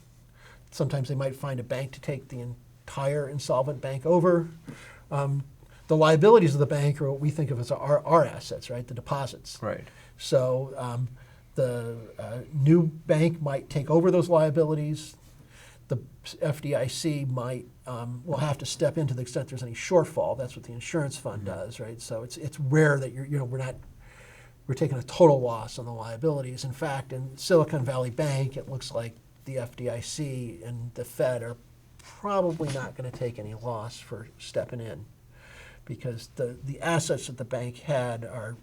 Sometimes they might find a bank to take the entire insolvent bank over. The liabilities of the bank are what we think of as our assets, right? The deposits. Right. So the new bank might take over those liabilities. The FDIC might will have to step in to the extent there's any shortfall. That's what the insurance fund does, right? So it's rare that we're taking a total loss on the liabilities. In fact, in Silicon Valley Bank, it looks like the FDIC and the Fed are probably not going to take any loss for stepping in, because the assets that the bank had are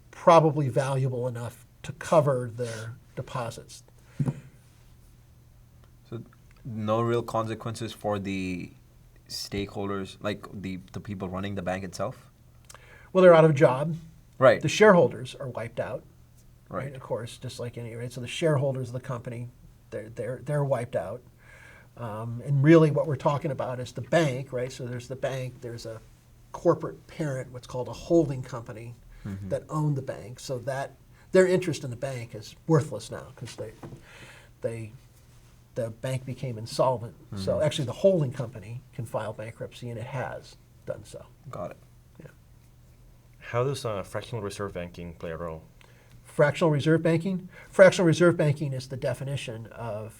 probably valuable enough to cover their deposits. So no real consequences for the stakeholders, like the people running the bank itself? Well, they're out of a job. Right. The shareholders are wiped out, Right. Of course, just like any, right? So the shareholders of the company, they're wiped out. And really what we're talking about is the bank, right? So there's the bank, there's a corporate parent, what's called a holding company, that owned the bank. So that their interest in the bank is worthless now because the bank became insolvent. So actually the holding company can file bankruptcy, and it has done so. Got it. How does fractional reserve banking play a role? Fractional reserve banking? Fractional reserve banking is the definition of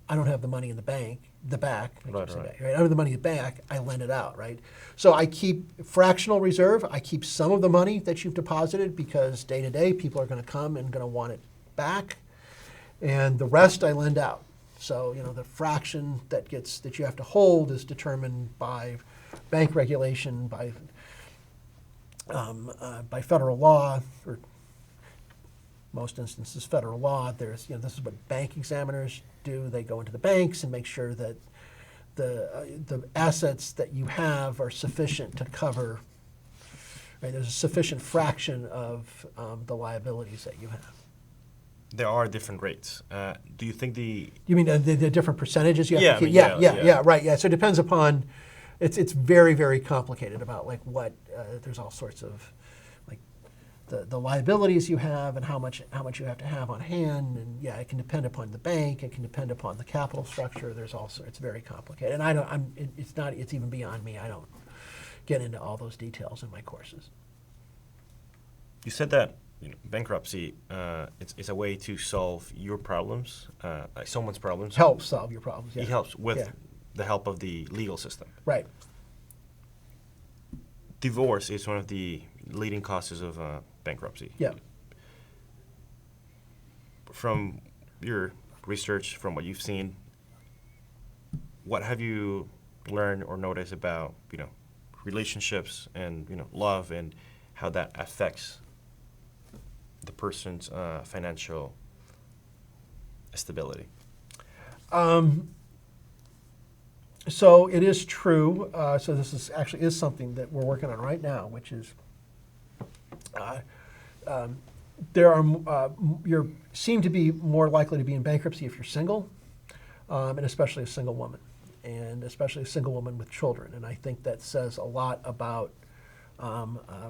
I don't have the money in the bank, the back, I Right, keep saying right. that, right? I don't have the money in the back, I lend it out, right? So I keep fractional reserve, I keep some of the money that you've deposited because day to day people are going to come and going to want it back, and the rest I lend out. So the fraction that you have to hold is determined by bank regulation, by federal law, or most instances federal law. There's this is what bank examiners do. They go into the banks and make sure that the assets that you have are sufficient to cover. Right, there's a sufficient fraction of the liabilities that you have. There are different rates. Do you think the You mean the different percentages you have Yeah, to keep? I mean, yeah. Right. Yeah. So it depends upon. It's very, very complicated about like what there's all sorts of like the liabilities you have and how much you have to have on hand, and it can depend upon the bank, it can depend upon the capital structure. There's also it's very complicated, and it's even beyond me. I don't get into all those details in my courses. You said that bankruptcy it's a way to solve your problems, like someone's problems. Help solve your problems. Yeah. It helps with Yeah. the help of the legal system. Right. Divorce is one of the leading causes of bankruptcy. Yeah. From your research, from what you've seen, what have you learned or noticed about relationships and love and how that affects the person's financial stability? So it is true. So this is something that we're working on right now, which is there are you seem to be more likely to be in bankruptcy if you're single, and especially a single woman, and especially a single woman with children. And I think that says a lot about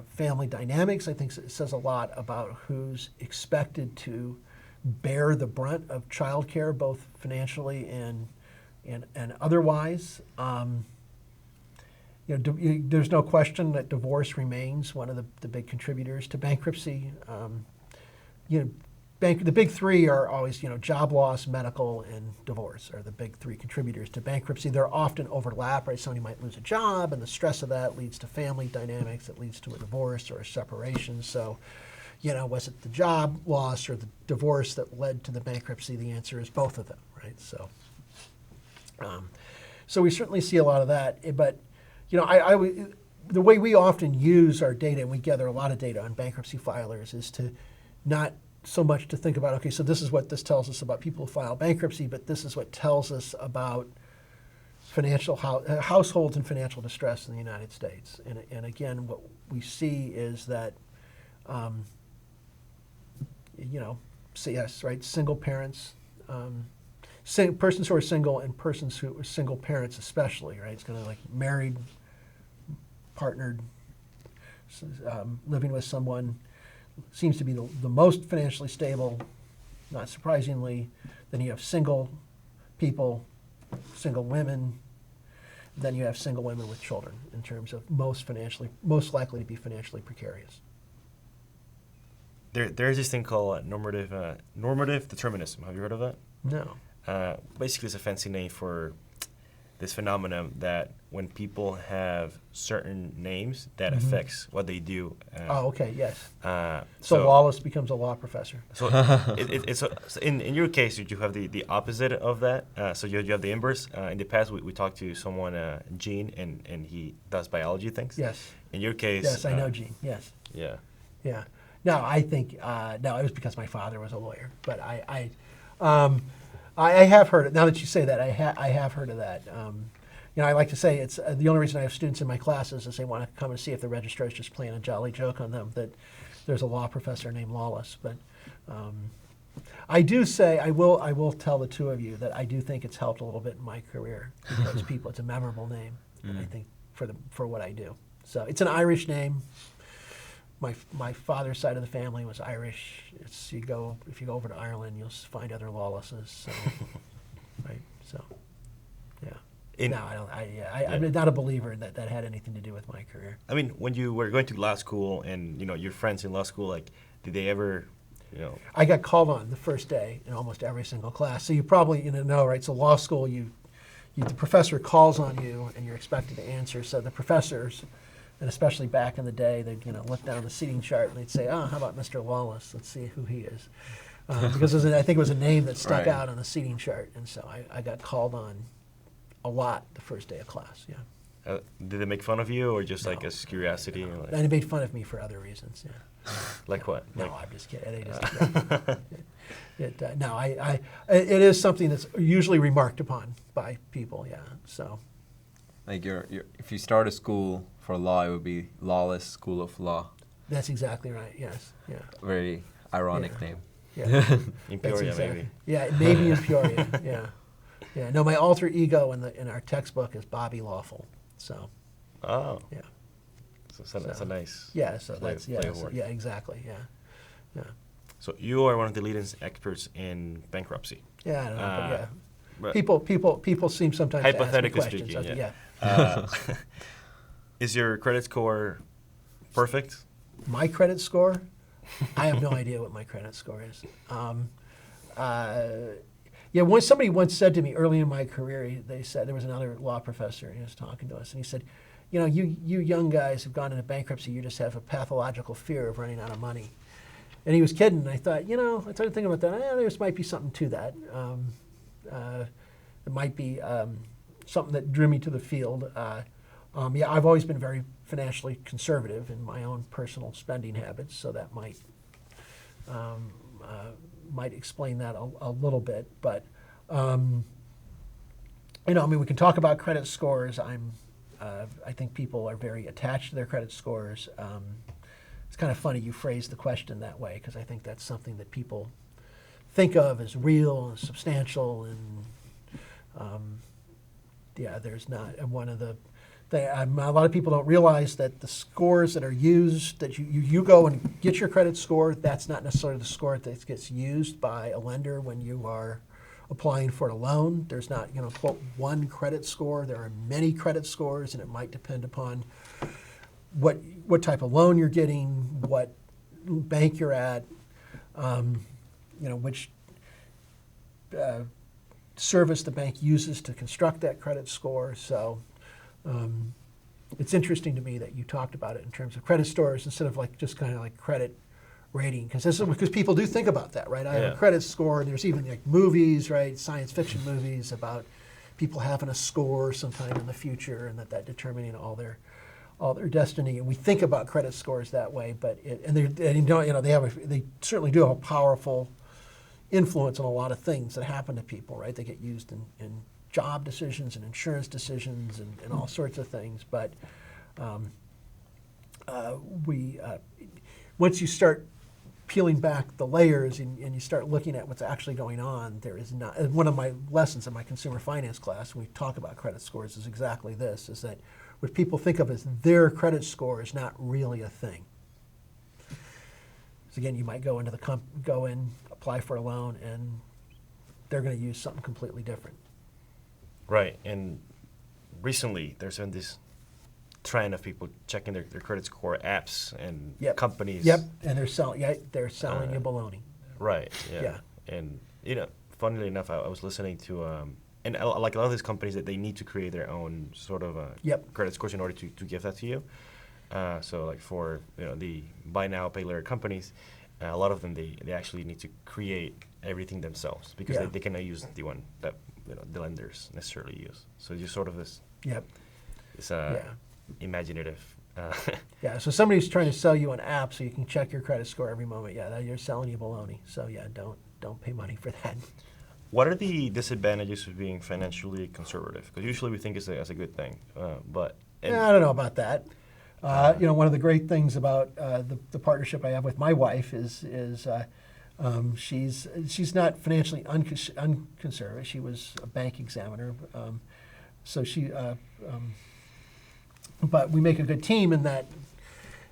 family dynamics. I think it says a lot about who's expected to bear the brunt of childcare, both financially and otherwise. There's no question that divorce remains one of the big contributors to bankruptcy. The big three are always, job loss, medical, and divorce are the big three contributors to bankruptcy. They're often overlap, right? Somebody might lose a job, and the stress of that leads to family dynamics that leads to a divorce or a separation. So, was it the job loss or the divorce that led to the bankruptcy? The answer is both of them, right? So, so we certainly see a lot of that. But, the way we often use our data, and we gather a lot of data on bankruptcy filers, is to not so much to think about, okay, so this is what this tells us about people who file bankruptcy, but this is what tells us about financial households in financial distress in the United States. And again, what we see is that, single parents, persons who are single and persons who are single parents especially, right? It's kind of like married, partnered, living with someone seems to be the most financially stable not surprisingly. Then you have single people, single women. Then you have single women with children in terms of most likely to be financially precarious. There's this thing called normative determinism. Have you heard of that? No. Basically, it's a fancy name for this phenomenon that when people have certain names, that affects what they do. Oh, okay, yes. So Lawless becomes a law professor. So so in your case, you have the opposite of that. So you have the inverse. In the past, we talked to someone, Gene, and he does biology things. Yes. In your case. Yes, I know Gene, yes. Yeah. Yeah. No, I think, no, it was because my father was a lawyer. But I have heard it. Now that you say that, I have heard of that. I like to say it's the only reason I have students in my classes is they want to come and see if the registrar is just playing a jolly joke on them that there's a law professor named Lawless. But I do say I will tell the two of you that I do think it's helped a little bit in my career because it's a memorable name. I think for what I do. So it's an Irish name. My father's side of the family was Irish. If you go over to Ireland, you'll find other Lawlesses. So, right. So, yeah. I'm not a believer that had anything to do with my career. I mean, when you were going to law school and your friends in law school, like, did they ever, I got called on the first day in almost every single class. So you probably know, right? So law school, the professor calls on you and you're expected to answer. So the professors. And especially back in the day, they'd look down the seating chart and they'd say, "Oh, how about Mr. Lawless? Let's see who he is," because I think it was a name that stuck out on the seating chart, and so I got called on a lot the first day of class. Yeah. Did they make fun of you, or just No. like as curiosity? No. Like, And they made fun of me for other reasons. Yeah. like what? No, Like, I'm just kidding. They just, it is something that's usually remarked upon by people. Yeah. So. Like if you start a school for law, it would be Lawless School of Law. That's exactly right. Yes. Yeah. Very ironic Yeah. name. Yeah. in Peoria, That's maybe. Yeah, maybe in Peoria. Yeah. Yeah. No, my alter ego in our textbook is Bobby Lawful. So. Oh. Yeah. So that's a nice. Yeah. So play- that's play of words. yeah. Exactly. Yeah. Yeah. So you are one of the leading experts in bankruptcy. Yeah. I don't know, but yeah. But People seem sometimes to ask me Hypothetically questions. speaking, Yeah. Is your credit score perfect? My credit score? I have no idea what my credit score is. Somebody once said to me early in my career, they said, there was another law professor, and he was talking to us, and he said, you young guys who've gone into bankruptcy, you just have a pathological fear of running out of money. And he was kidding, and I thought, I started thinking about that. There might be something to that. It might be something that drew me to the field. I've always been very financially conservative in my own personal spending habits, so that might explain that a little bit. But we can talk about credit scores. I think people are very attached to their credit scores. It's kind of funny you phrase the question that way because I think that's something that people think of as real and substantial and there's not one of the. A lot of people don't realize that the scores that are used, that you go and get your credit score, that's not necessarily the score that gets used by a lender when you are applying for a loan. There's not, quote, one credit score. There are many credit scores, and it might depend upon what type of loan you're getting, what bank you're at, which service the bank uses to construct that credit score. So it's interesting to me that you talked about it in terms of credit scores instead of just kind of like credit rating, because people do think about that, right? I have a credit score, and there's even movies, right? Science fiction movies about people having a score sometime in the future, and that determining all their destiny. And we think about credit scores that way, but they certainly do have a powerful influence on a lot of things that happen to people, right? They get used in job decisions and insurance decisions and all sorts of things. But once you start peeling back the layers and you start looking at what's actually going on, there is not. One of my lessons in my consumer finance class, when we talk about credit scores, is exactly this: is that what people think of as their credit score is not really a thing. So again, you might go into go in, apply for a loan, and they're going to use something completely different. Right. And recently, there's been this trend of people checking their credit score apps and Yep. companies. Yep, and they're selling you baloney. Right. Yeah. Yeah. And funnily enough, I was listening to and like a lot of these companies that they need to create their own sort of Yep. credit scores in order to give that to you. So like for the buy now pay later companies, a lot of them they actually need to create everything themselves because Yeah. they cannot use the one that the lenders necessarily use. So it's just sort of this Yep. this imaginative. Yeah, so somebody's trying to sell you an app so you can check your credit score every moment. Yeah, you're selling you baloney. So yeah, don't pay money for that. What are the disadvantages of being financially conservative? Because usually we think it's a good thing, but Yeah, I don't know about that. One of the great things about the partnership I have with my wife is she's not financially unconservative. She was a bank examiner, so but we make a good team in that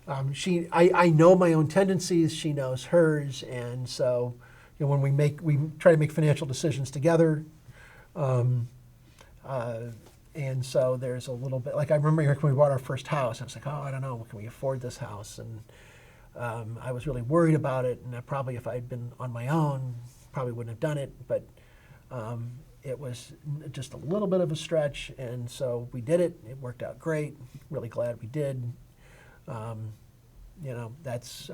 I know my own tendencies, she knows hers, and so when we try to make financial decisions together. And so there's a little bit, like I remember when we bought our first house, I was like, oh, I don't know, can we afford this house? And I was really worried about it, and if I had been on my own, probably wouldn't have done it, but it was just a little bit of a stretch, and so we did it. It worked out great. Really glad we did. That's,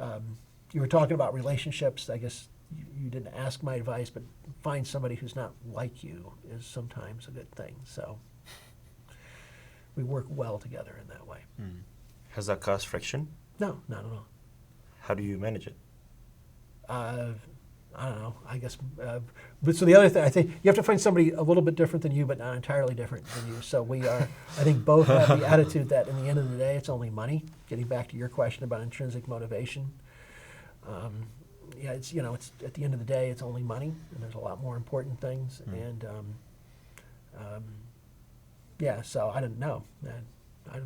you were talking about relationships. I guess you didn't ask my advice, but find somebody who's not like you is sometimes a good thing. So we work well together in that way. has that caused friction? No, not at all. How do you manage it? I don't know, I guess. But so the other thing, I think you have to find somebody a little bit different than you, but not entirely different than you. So we are, I think both have the attitude that in the end of the day, it's only money. Getting back to your question about intrinsic motivation. It's at the end of the day, it's only money, and there's a lot more important things. And so I don't know. I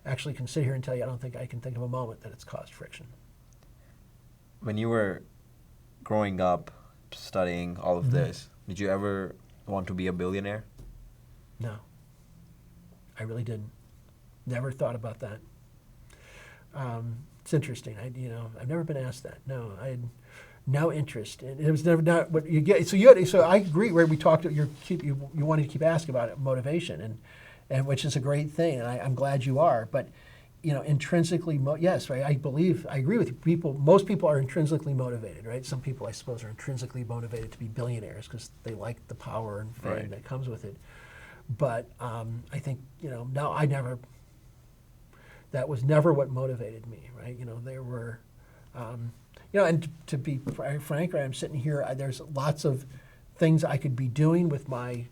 actually can sit here and tell you I don't think I can think of a moment that it's caused friction. When you were growing up, studying all of this, did you ever want to be a billionaire? No, I really didn't. Never thought about that. It's interesting. I've never been asked that. No, I had no interest, and it was never not what you get. So I agree. Where we talked, you wanted to keep asking about it, motivation, and which is a great thing, and I'm glad you are. But intrinsically, yes, right. I agree with you. Most people are intrinsically motivated, right? Some people, I suppose, are intrinsically motivated to be billionaires because they like the power and fame that comes with it. But I think no, I never. That was never what motivated me, right? There were, and to be frank, right, I'm sitting here. There's lots of things I could be doing with my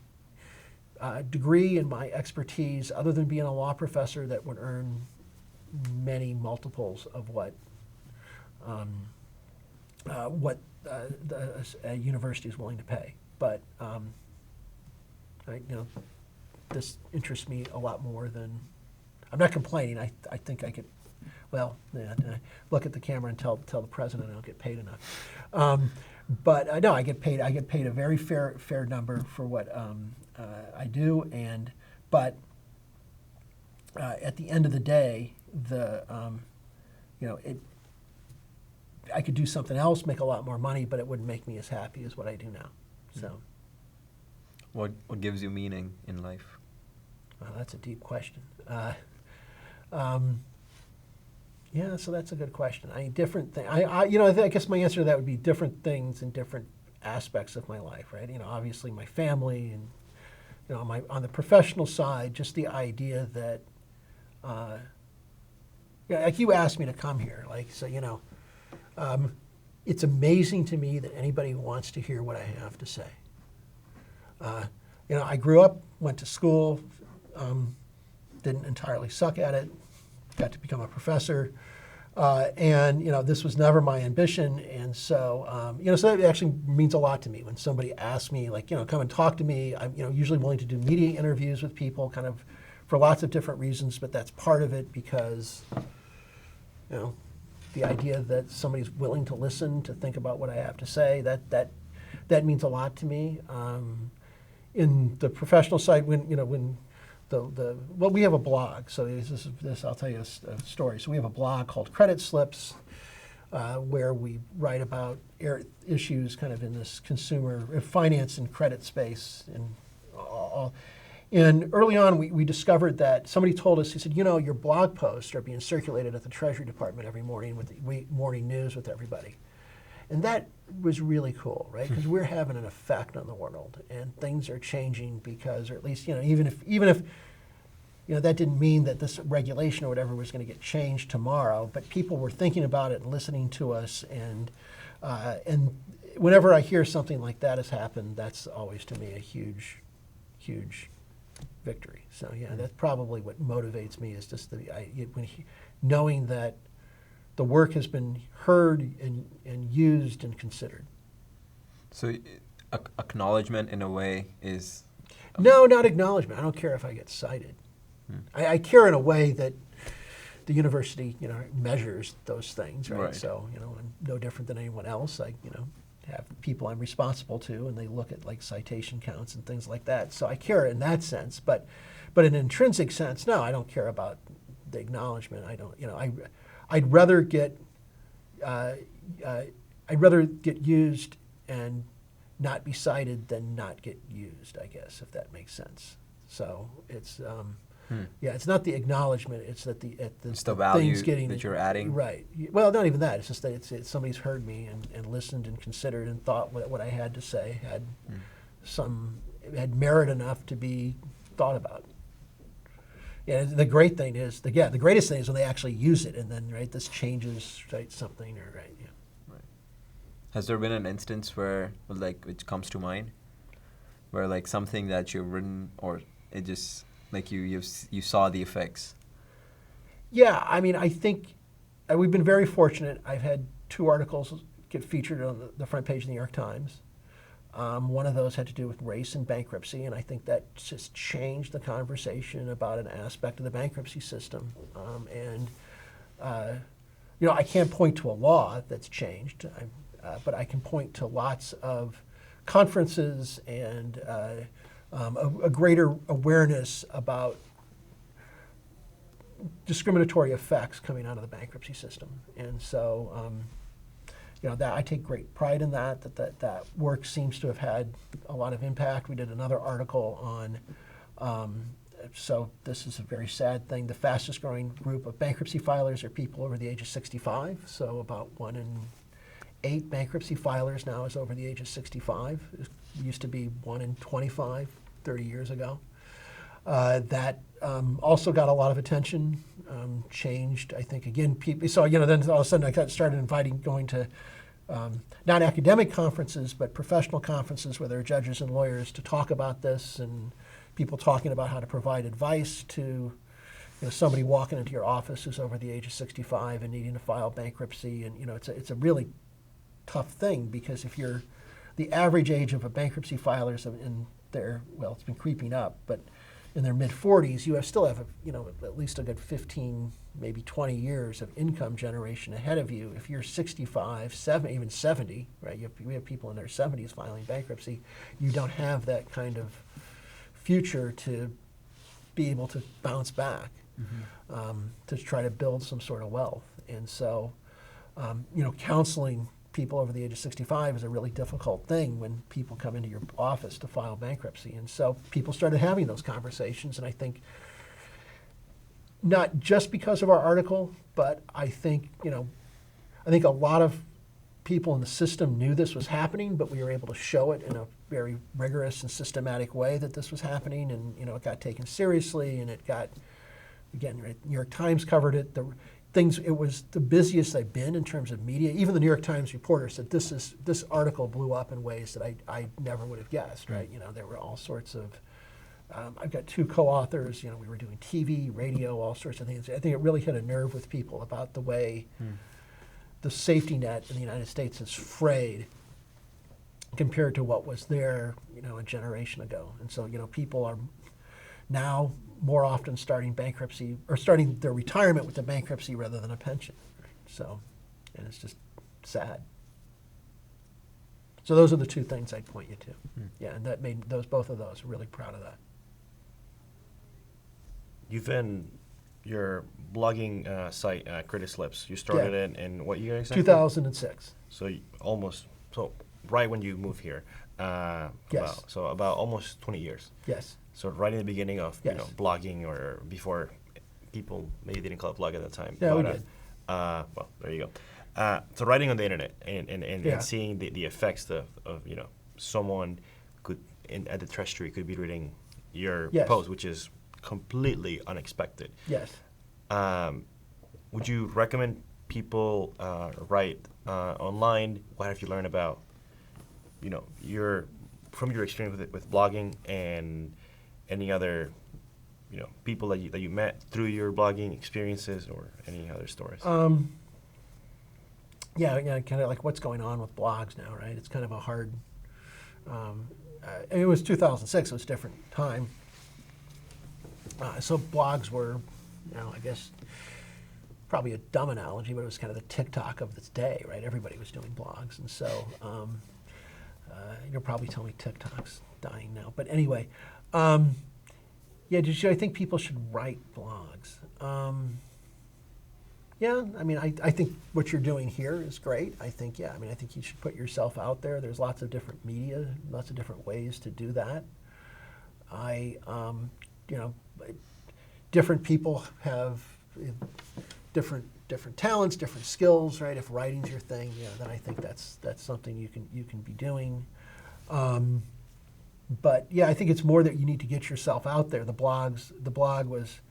degree and my expertise, other than being a law professor, that would earn many multiples of what a university is willing to pay. But this interests me a lot more than. I'm not complaining. I think I could. Well, look at the camera and tell the president I don't get paid enough. But no, I get paid. I get paid a very fair number for what I do, but at the end of the day, I could do something else, make a lot more money, but it wouldn't make me as happy as what I do now. So, what gives you meaning in life? Well, that's a deep question. So that's a good question. Different thing. I guess my answer to that would be different things in different aspects of my life, right? Obviously my family, and on the professional side, just the idea that, like you asked me to come here, it's amazing to me that anybody wants to hear what I have to say. I grew up, went to school, didn't entirely suck at it, got to become a professor, and this was never my ambition, and so so that actually means a lot to me when somebody asks me, come and talk to me. I'm usually willing to do media interviews with people, kind of for lots of different reasons, but that's part of it because the idea that somebody's willing to listen, to think about what I have to say, that means a lot to me. In the professional side, when well, we have a blog, so this I'll tell you a story. So we have a blog called Credit Slips, where we write about issues kind of in this consumer finance and credit space. And early on, we discovered that somebody told us, he said, your blog posts are being circulated at the Treasury Department every morning with the morning news with everybody. And that was really cool, right? Because we're having an effect on the world, and things are changing because, or at least, even if that didn't mean that this regulation or whatever was going to get changed tomorrow, but people were thinking about it and listening to us, and whenever I hear something like that has happened, that's always to me a huge, huge victory. So yeah, that's probably what motivates me, is just knowing that the work has been heard and used and considered. So acknowledgement in a way is... No, not acknowledgement. I don't care if I get cited. I care in a way that the university, measures those things, right? Right. So, I'm no different than anyone else. I, have people I'm responsible to, and they look at like citation counts and things like that. So I care in that sense, but in an intrinsic sense, no, I don't care about the acknowledgement. I don't, I'd rather get used and not be cited than not get used, I guess, if that makes sense. So it's it's not the acknowledgement; it's that it's the value things getting, that you're adding. Right. Well, not even that. It's just that it's somebody's heard me and listened and considered and thought what I had to say had merit enough to be thought about. Yeah, the great thing is, the greatest thing is when they actually use it, and then this changes something or right. Yeah. Right. Has there been an instance where which comes to mind, where something that you've written or it just you saw the effects? Yeah, I think we've been very fortunate. I've had 2 articles get featured on the front page of the New York Times. One of those had to do with race and bankruptcy, and I think that just changed the conversation about an aspect of the bankruptcy system. I can't point to a law that's changed, but I can point to lots of conferences and a greater awareness about discriminatory effects coming out of the bankruptcy system. And so, that I take great pride in that work seems to have had a lot of impact. We did another article on, so this is a very sad thing, the fastest growing group of bankruptcy filers are people over the age of 65. So about 1 in 8 bankruptcy filers now is over the age of 65. It used to be 1 in 25, 30 years ago. That also got a lot of attention, changed, I think, again, people, so, then all of a sudden I started going to not academic conferences, but professional conferences where there are judges and lawyers to talk about this, and people talking about how to provide advice to somebody walking into your office who's over the age of 65 and needing to file bankruptcy. And, it's a really tough thing, because if the average age of a bankruptcy filer is it's been creeping up, but in their mid-40s, you still have at least a good 15, maybe 20 years of income generation ahead of you. If you're 65, even 70, right? We have people in their 70s filing bankruptcy. You don't have that kind of future to be able to bounce back, to try to build some sort of wealth. And so, counseling people over the age of 65 is a really difficult thing when people come into your office to file bankruptcy. And so people started having those conversations, and I think not just because of our article, but I think a lot of people in the system knew this was happening, but we were able to show it in a very rigorous and systematic way that this was happening, and it got taken seriously, and it got, again, right, New York Times covered it. It was the busiest they've been in terms of media. Even the New York Times reporter said this article blew up in ways that I never would have guessed, right? There were all sorts of, I've got 2 co-authors, we were doing TV, radio, all sorts of things. I think it really hit a nerve with people about the way the safety net in the United States is frayed compared to what was there, a generation ago. And so, people are now more often starting bankruptcy or starting their retirement with a bankruptcy rather than a pension. So and it's just sad. So those are the two things I'd point you to. Yeah, and that made both of those really proud of that. You've been your blogging site, Credit Slips. You started it in what year exactly? 2006. So right when you moved here. Yes. About almost 20 years. Yes. So right in the beginning of Yes. blogging, or before people maybe didn't call it blog at the time. Yeah, we but, did. Well, there you go. So writing on the internet and Yeah. seeing the effects of someone could at the treasury could be reading your Yes. post, which is completely unexpected. Yes. Would you recommend people write online? What have you learned about from your experience with blogging, and any other people that you met through your blogging experiences, or any other stories? Yeah, kind of like what's going on with blogs now, right? It's kind of a hard. It was 2006; it was a different time. So blogs were, I guess, probably a dumb analogy, but it was kind of the TikTok of this day, right? Everybody was doing blogs, and so you'll probably tell me TikTok's dying now. But anyway, I think people should write blogs. I think what you're doing here is great. I think you should put yourself out there. There's lots of different media, lots of different ways to do that. Different people have different talents, different skills, right? If writing's your thing, then I think that's something you can be doing. But I think it's more that you need to get yourself out there. The blog was,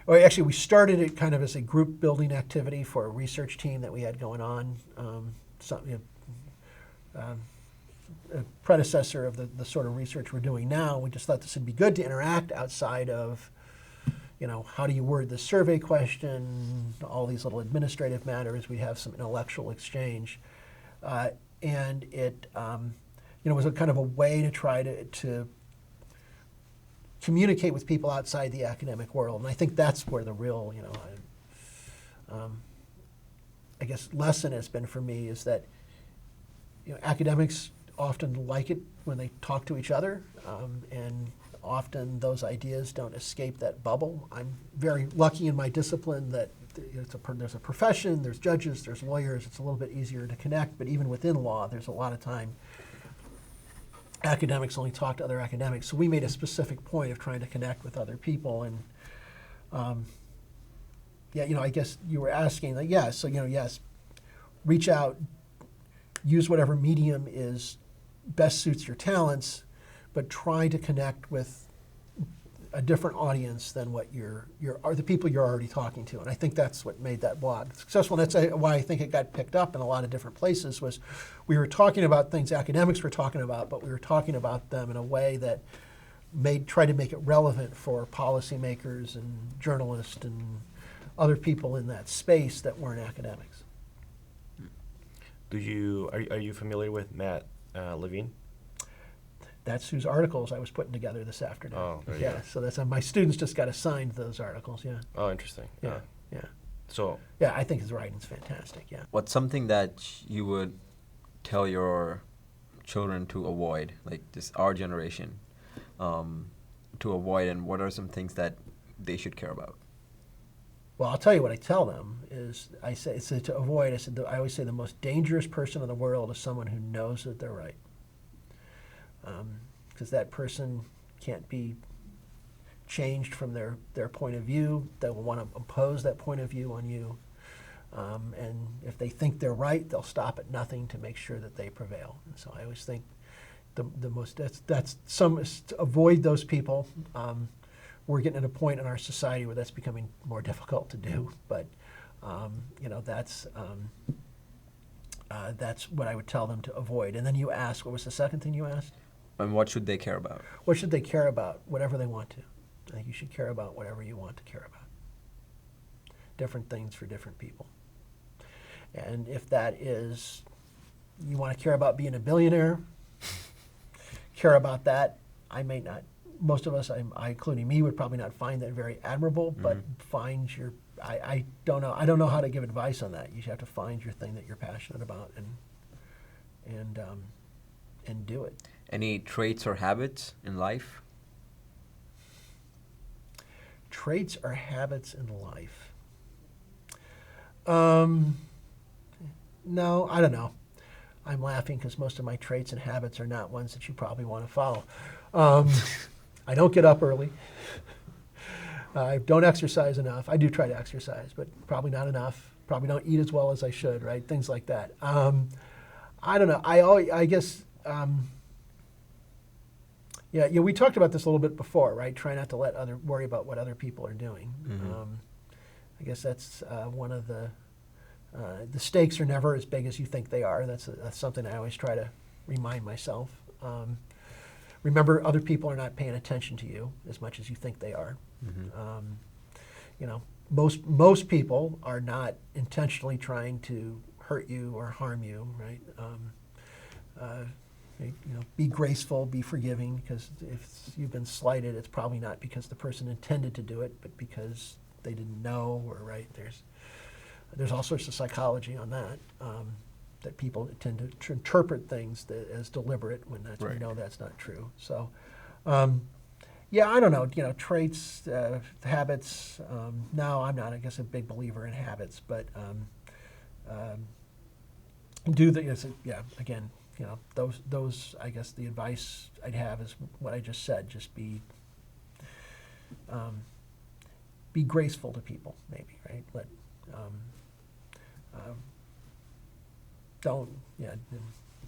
actually we started it kind of as a group building activity for a research team that we had going on. A predecessor of the sort of research we're doing now. We just thought this would be good to interact outside of, how do you word the survey question, all these little administrative matters. We'd have some intellectual exchange. And it was a kind of a way to try to communicate with people outside the academic world. And I think that's where the real, I guess, lesson has been for me, is that academics often like it when they talk to each other, and often those ideas don't escape that bubble. I'm very lucky in my discipline that there's a profession, there's judges, there's lawyers. It's a little bit easier to connect, but even within law, there's a lot of time academics only talk to other academics. So we made a specific point of trying to connect with other people. And I guess you were asking, yes, reach out, use whatever medium best suits your talents, but try to connect with a different audience than what the people you're already talking to. And I think that's what made that blog successful. And that's why I think it got picked up in a lot of different places, was we were talking about things academics were talking about, but we were talking about them in a way that tried to make it relevant for policymakers and journalists and other people in that space that weren't academics. Are you familiar with Matt Levine? That's whose articles I was putting together this afternoon. Oh, there you go. So that's my students just got assigned those articles. Yeah. Oh, interesting. Yeah. So. Yeah, I think his writing's fantastic. Yeah. What's something that you would tell your children to avoid, like our generation, to avoid, and what are some things that they should care about? Well, I'll tell you what I tell them is I say to avoid. I always say the most dangerous person in the world is someone who knows that they're right, because that person can't be changed from their point of view. They will want to impose that point of view on you, and if they think they're right, they'll stop at nothing to make sure that they prevail. And so I always think to avoid those people. We're getting at a point in our society where that's becoming more difficult to do, but that's what I would tell them to avoid. And then you asked, what was the second thing you asked? And what should they care about? What should they care about? Whatever they want to. I think you should care about whatever you want to care about. Different things for different people. And if that is, you want to care about being a billionaire, care about that. I may not most of us, including me, would probably not find that very admirable, but find your, I don't know. I don't know how to give advice on that. You have to find your thing that you're passionate about and do it. Any traits or habits in life? Traits or habits in life? No, I don't know. I'm laughing because most of my traits and habits are not ones that you probably want to follow. I don't get up early. I don't exercise enough. I do try to exercise, but probably not enough. Probably don't eat as well as I should, right? Things like that. I don't know. I guess, we talked about this a little bit before, right? Try not to worry about what other people are doing. I guess that's one of the stakes are never as big as you think they are. That's something I always try to remind myself. Remember, other people are not paying attention to you as much as you think they are. Most people are not intentionally trying to hurt you or harm you, right? Be graceful, be forgiving, because if you've been slighted, it's probably not because the person intended to do it, but because they didn't know, or right, there's all sorts of psychology on that, that people tend to interpret things as deliberate when we know that's not true. So, I don't know, traits, habits, no, I'm not, I guess, a big believer in habits, but again, those, I guess the advice I'd have is what I just said, just be graceful to people, maybe, right? Don't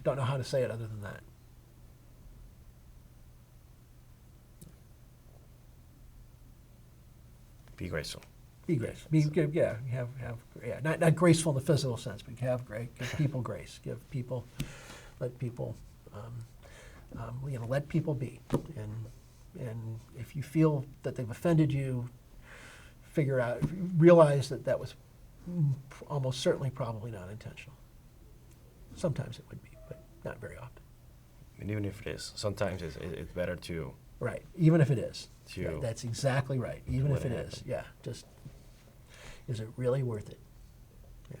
know how to say it other than that. Be graceful. Be graceful. Not graceful in the physical sense, but give people grace. Let people be. And if you feel that they've offended you, realize that was almost certainly probably not intentional. Sometimes it would be, but not very often. And even if it is, sometimes it's better to... Right, even if it is. That's exactly right. Even if it is, just, is it really worth it? Yeah.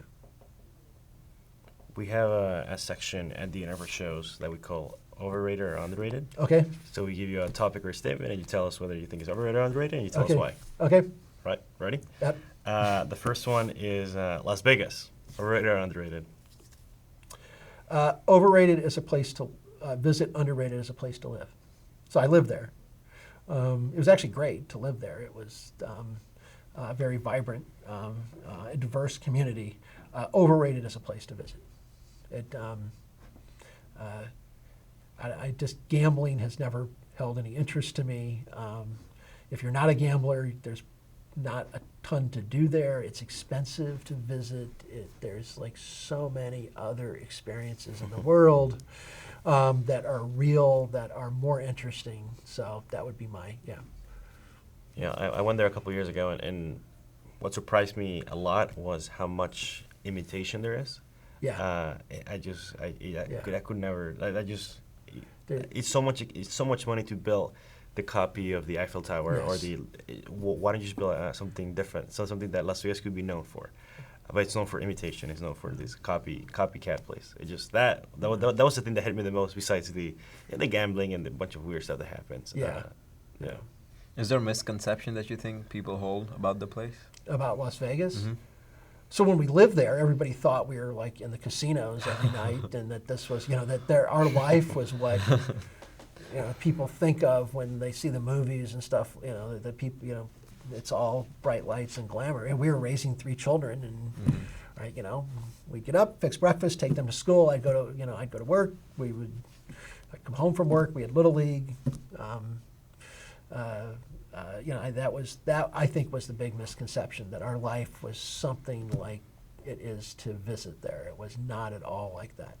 We have a section at the end of our shows that we call overrated or underrated. Okay. So we give you a topic or a statement, and you tell us whether you think it's overrated or underrated, and you tell us why. Okay. Right, ready? Yep. The first one is Las Vegas. Overrated or underrated? Overrated as a place to visit, underrated as a place to live. So I lived there. It was actually great to live there. It was very vibrant, a diverse community. Overrated as a place to visit. Gambling has never held any interest to me. If you're not a gambler, there's not a ton to do there. It's expensive to visit. There's like so many other experiences in the world that are real, that are more interesting. So that would be Yeah, I went there a couple years ago, and what surprised me a lot was how much imitation there is. Yeah. I could never. It's so much money to build the copy of the Eiffel Tower, or why don't you just build something different, something that Las Vegas could be known for? But it's known for imitation. It's known for this copycat place. It just that was the thing that hit me the most. Besides the gambling and the bunch of weird stuff that happens. Yeah. Is there a misconception that you think people hold about the place? About Las Vegas? Mm-hmm. So when we lived there, everybody thought we were like in the casinos every night, and that this was, our life was what people think of when they see the movies and stuff. The people, it's all bright lights and glamour. And we were raising 3 children, and right, we'd get up, fix breakfast, take them to school. I'd go to work. I'd come home from work. We had Little League. That I think was the big misconception, that our life was something like it is to visit there. It was not at all like that.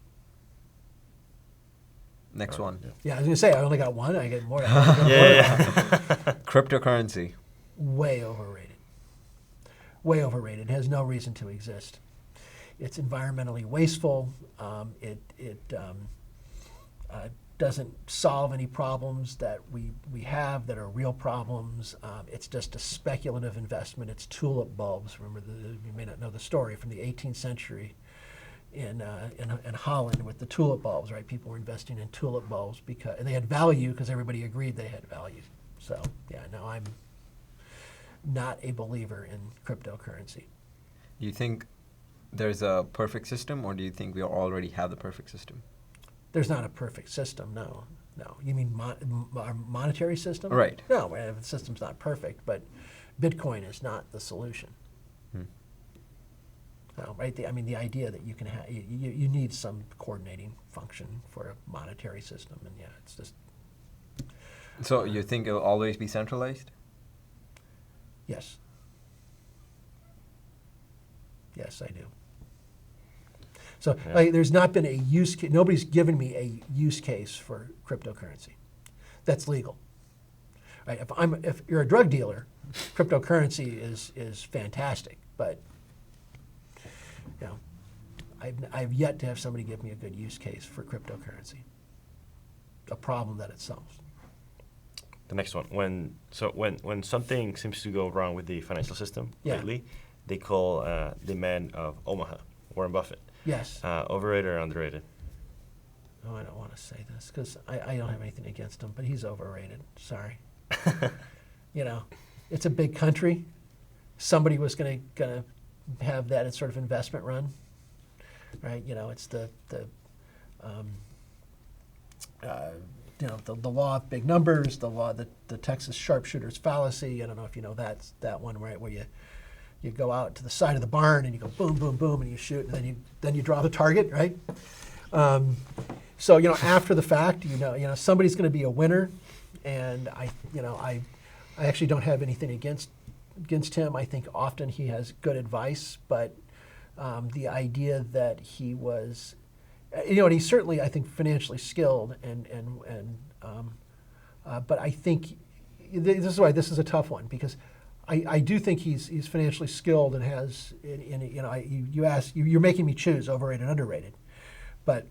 Next one. Yeah, I was going to say, I only got one. I get more. Cryptocurrency. Way overrated. Way overrated. It has no reason to exist. It's environmentally wasteful. doesn't solve any problems that we have that are real problems. It's just a speculative investment. It's tulip bulbs. Remember, you may not know the story from the 18th century in Holland with the tulip bulbs, right? People were investing in tulip bulbs and they had value because everybody agreed they had value. So yeah, no, I'm not a believer in cryptocurrency. You think there's a perfect system, or do you think we already have the perfect system? There's not a perfect system, no. You mean our monetary system? Right. No, the system's not perfect, but Bitcoin is not the solution. No, right? The idea that you can have, you need some coordinating function for a monetary system, and yeah, it's just. So you think it'll always be centralized? Yes. Yes, I do. So there's not been a use case, nobody's given me a use case for cryptocurrency that's legal. Right? If you're a drug dealer, cryptocurrency is fantastic, but I've yet to have somebody give me a good use case for cryptocurrency, a problem that it solves. The next one, when something seems to go wrong with the financial system lately, they call the man of Omaha, Warren Buffett. Yes. Overrated or underrated? Oh, I don't want to say this because I don't have anything against him, but he's overrated. Sorry. It's a big country. Somebody was going to have that sort of investment run, right? It's the law of big numbers, the Texas sharpshooter's fallacy. I don't know if you know that one, right, where you go out to the side of the barn and you go boom, boom, boom, and you shoot, and then you draw the target, right? So after the fact, somebody's going to be a winner, and I actually don't have anything against him. I think often he has good advice, but the idea that he was, and he's certainly, I think, financially skilled, but I think this is why this is a tough one, because I do think he's financially skilled and has, you ask, you're making me choose overrated and underrated, but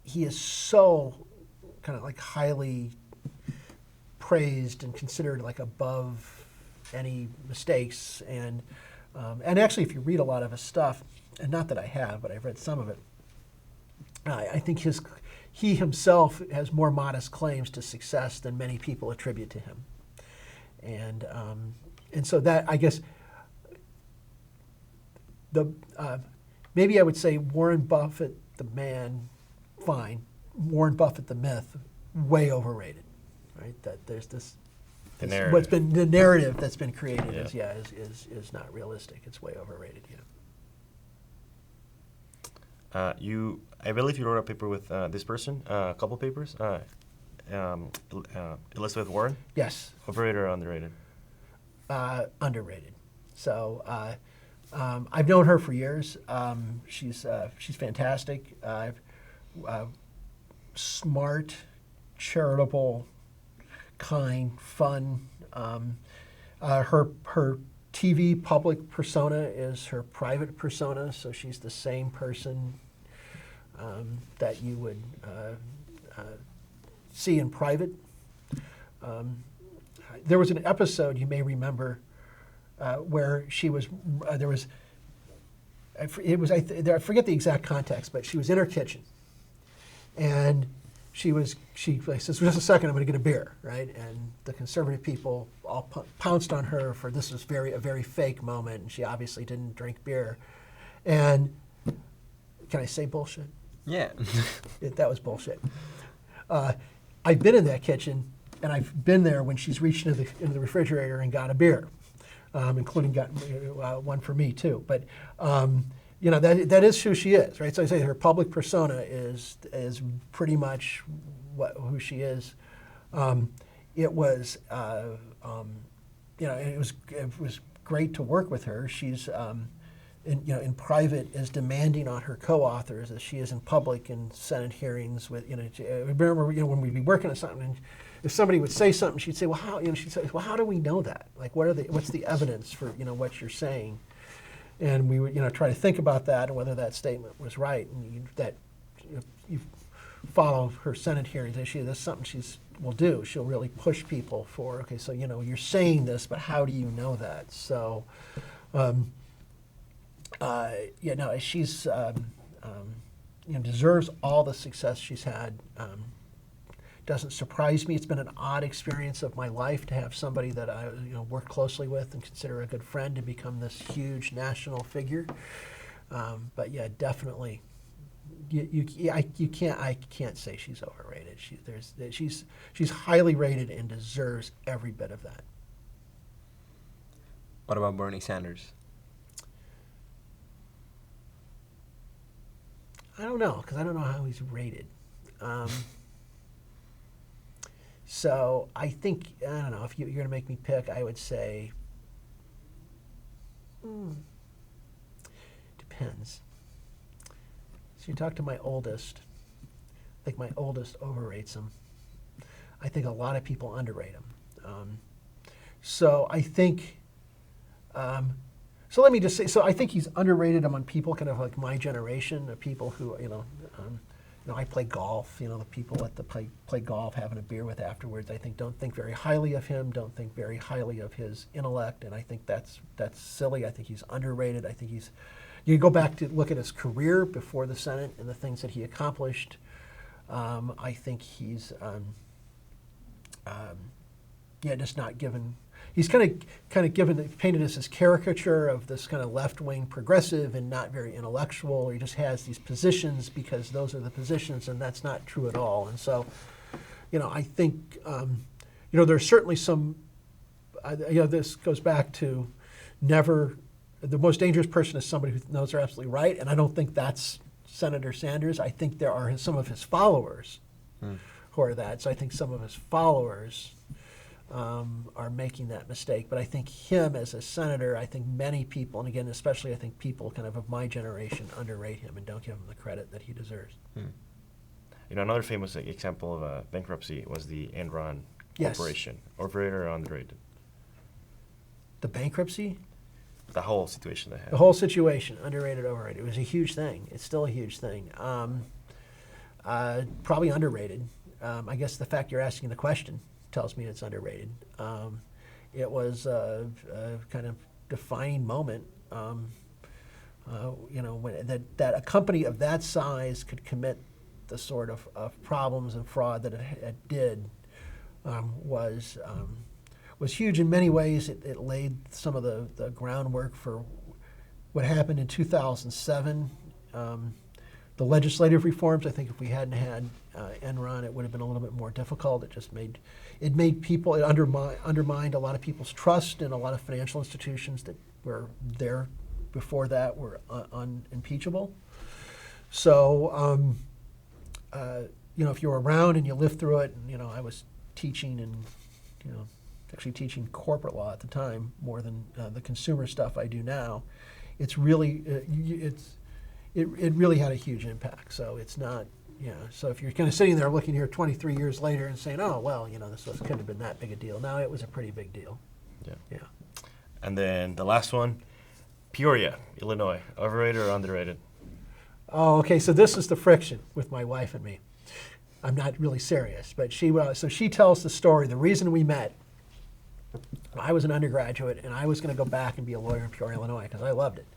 he is so kind of like highly praised and considered like above any mistakes, and actually if you read a lot of his stuff, and not that I have, but I've read some of it, I think he himself has more modest claims to success than many people attribute to him. And so that, I guess, maybe I would say Warren Buffett, the man, fine. Warren Buffett, the myth, way overrated, right? That there's this, the narrative. what's been the narrative that's been created is not realistic. It's way overrated. I believe you wrote a paper with this person, a couple papers. Elizabeth Warren. Yes. Overrated or underrated? Underrated. So I've known her for years. She's fantastic. Smart, charitable, kind, fun. Her TV public persona is her private persona, so she's the same person that you would see in private. There was an episode you may remember where she was. I forget the exact context, but she was in her kitchen, and she says, "Just a second, I'm going to get a beer," right? And the conservative people all pounced on her for this was a very fake moment, and she obviously didn't drink beer. And can I say bullshit? Yeah. That was bullshit. I've been in that kitchen, and I've been there when she's reached into the refrigerator and got a beer, including got one for me too. But that is who she is, right? So I say her public persona is pretty much who she is. It was it was great to work with her. She's in private as demanding on her co-authors as she is in public in Senate hearings. With remember when we'd be working on something, and if somebody would say something, she'd say, "Well, how?" She'd say, "Well, how do we know that? Like, what's the evidence for what you're saying?" And we would try to think about that and whether that statement was right. And follow her Senate hearings. That's something will do. She'll really push people for, okay, so, you're saying this, but how do you know that? So, she's, deserves all the success she's had. Doesn't surprise me. It's been an odd experience of my life to have somebody that I work closely with and consider a good friend to become this huge national figure. But yeah, definitely, I can't say she's overrated. She's highly rated and deserves every bit of that. What about Bernie Sanders? I don't know, because I don't know how he's rated. So I think, I don't know, if you're going to make me pick, I would say, depends. So you talk to my oldest. I think my oldest overrates him. I think a lot of people underrate him. So I think, so let me just say, so I think he's underrated among people kind of like my generation, the people who, I play golf, the people that play golf, having a beer with afterwards, I think don't think very highly of him, don't think very highly of his intellect, and I think that's silly. I think he's underrated. I think you go back to look at his career before the Senate and the things that he accomplished. I think he's, just not given. He's kind of painted as this caricature of this kind of left-wing progressive and not very intellectual, or he just has these positions because those are the positions, and that's not true at all. And so, I think, there's certainly some, this goes back to the most dangerous person is somebody who knows they're absolutely right, and I don't think that's Senator Sanders. I think there are some of his followers who are that. So I think some of his followers are making that mistake. But I think him as a senator, I think many people, and again, especially I think people kind of my generation, underrate him and don't give him the credit that he deserves. Another famous example of bankruptcy was the Enron Corporation. Overrated or underrated? The bankruptcy? The whole situation they had. The whole situation, underrated, overrated. It was a huge thing. It's still a huge thing. Probably underrated. I guess the fact you're asking the question tells me it's underrated. It was a kind of defining moment. When that a company of that size could commit the sort of problems and fraud that it did was huge in many ways. It laid some of the groundwork for what happened in 2007. The legislative reforms, I think if we hadn't had Enron, it would have been a little bit more difficult. It made people, it undermined a lot of people's trust in a lot of financial institutions that were there before that were unimpeachable. So, if you were around and you lived through it, and, I was teaching and, actually teaching corporate law at the time more than the consumer stuff I do now. It's really, it really had a huge impact. So it's not, so if you're kind of sitting there looking here 23 years later and saying, oh, well, this couldn't have been that big a deal. No, it was a pretty big deal. Yeah. And then the last one, Peoria, Illinois, overrated or underrated? Oh, okay, so this is the friction with my wife and me. I'm not really serious, but she tells the story. The reason we met, I was an undergraduate, and I was going to go back and be a lawyer in Peoria, Illinois, because I loved it.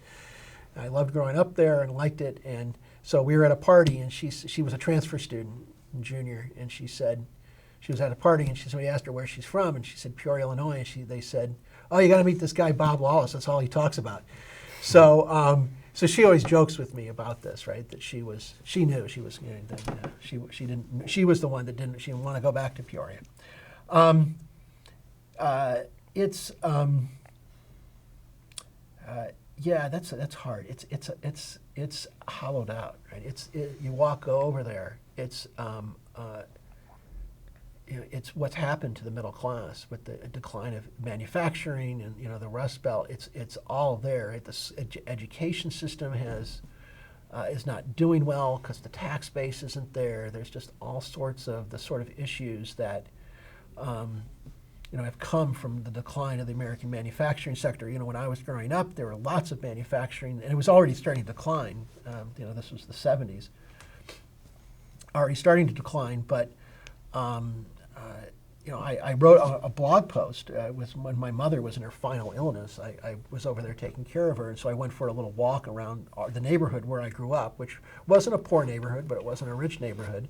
I loved growing up there and liked it, and so we were at a party, and she was a transfer student, junior, and she said, she was at a party, and somebody asked her where she's from, and she said Peoria, Illinois, and they said, oh, you got to meet this guy Bob Lawless. That's all he talks about. So, so she always jokes with me about this, right? That she was the one that she didn't want to go back to Peoria. Yeah, that's hard. It's hollowed out, right? You walk over there. It's what's happened to the middle class with the decline of manufacturing and the Rust Belt. It's all there. Right? The education system is not doing well because the tax base isn't there. There's just all sorts of the sort of issues that have come from the decline of the American manufacturing sector. When I was growing up, there were lots of manufacturing, and it was already starting to decline. This was the 70s. already starting to decline, but I wrote a blog post. Was when my mother was in her final illness. I was over there taking care of her, and so I went for a little walk around the neighborhood where I grew up, which wasn't a poor neighborhood, but it wasn't a rich neighborhood.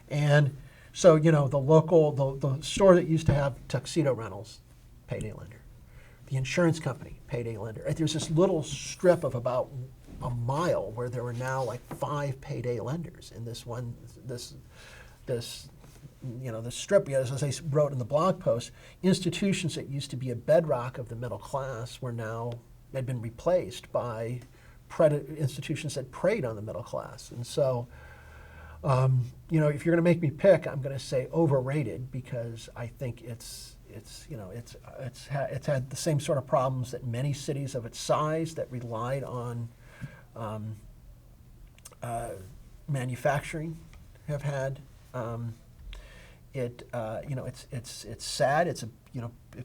And so, the store that used to have tuxedo rentals, payday lender. The insurance company, payday lender. There's this little strip of about a mile where there were now like 5 payday lenders in this strip. As I wrote in the blog post, institutions that used to be a bedrock of the middle class had been replaced by institutions that preyed on the middle class. And so, if you're going to make me pick, I'm going to say overrated, because I think it's had the same sort of problems that many cities of its size that relied on manufacturing have had. It's sad. It's a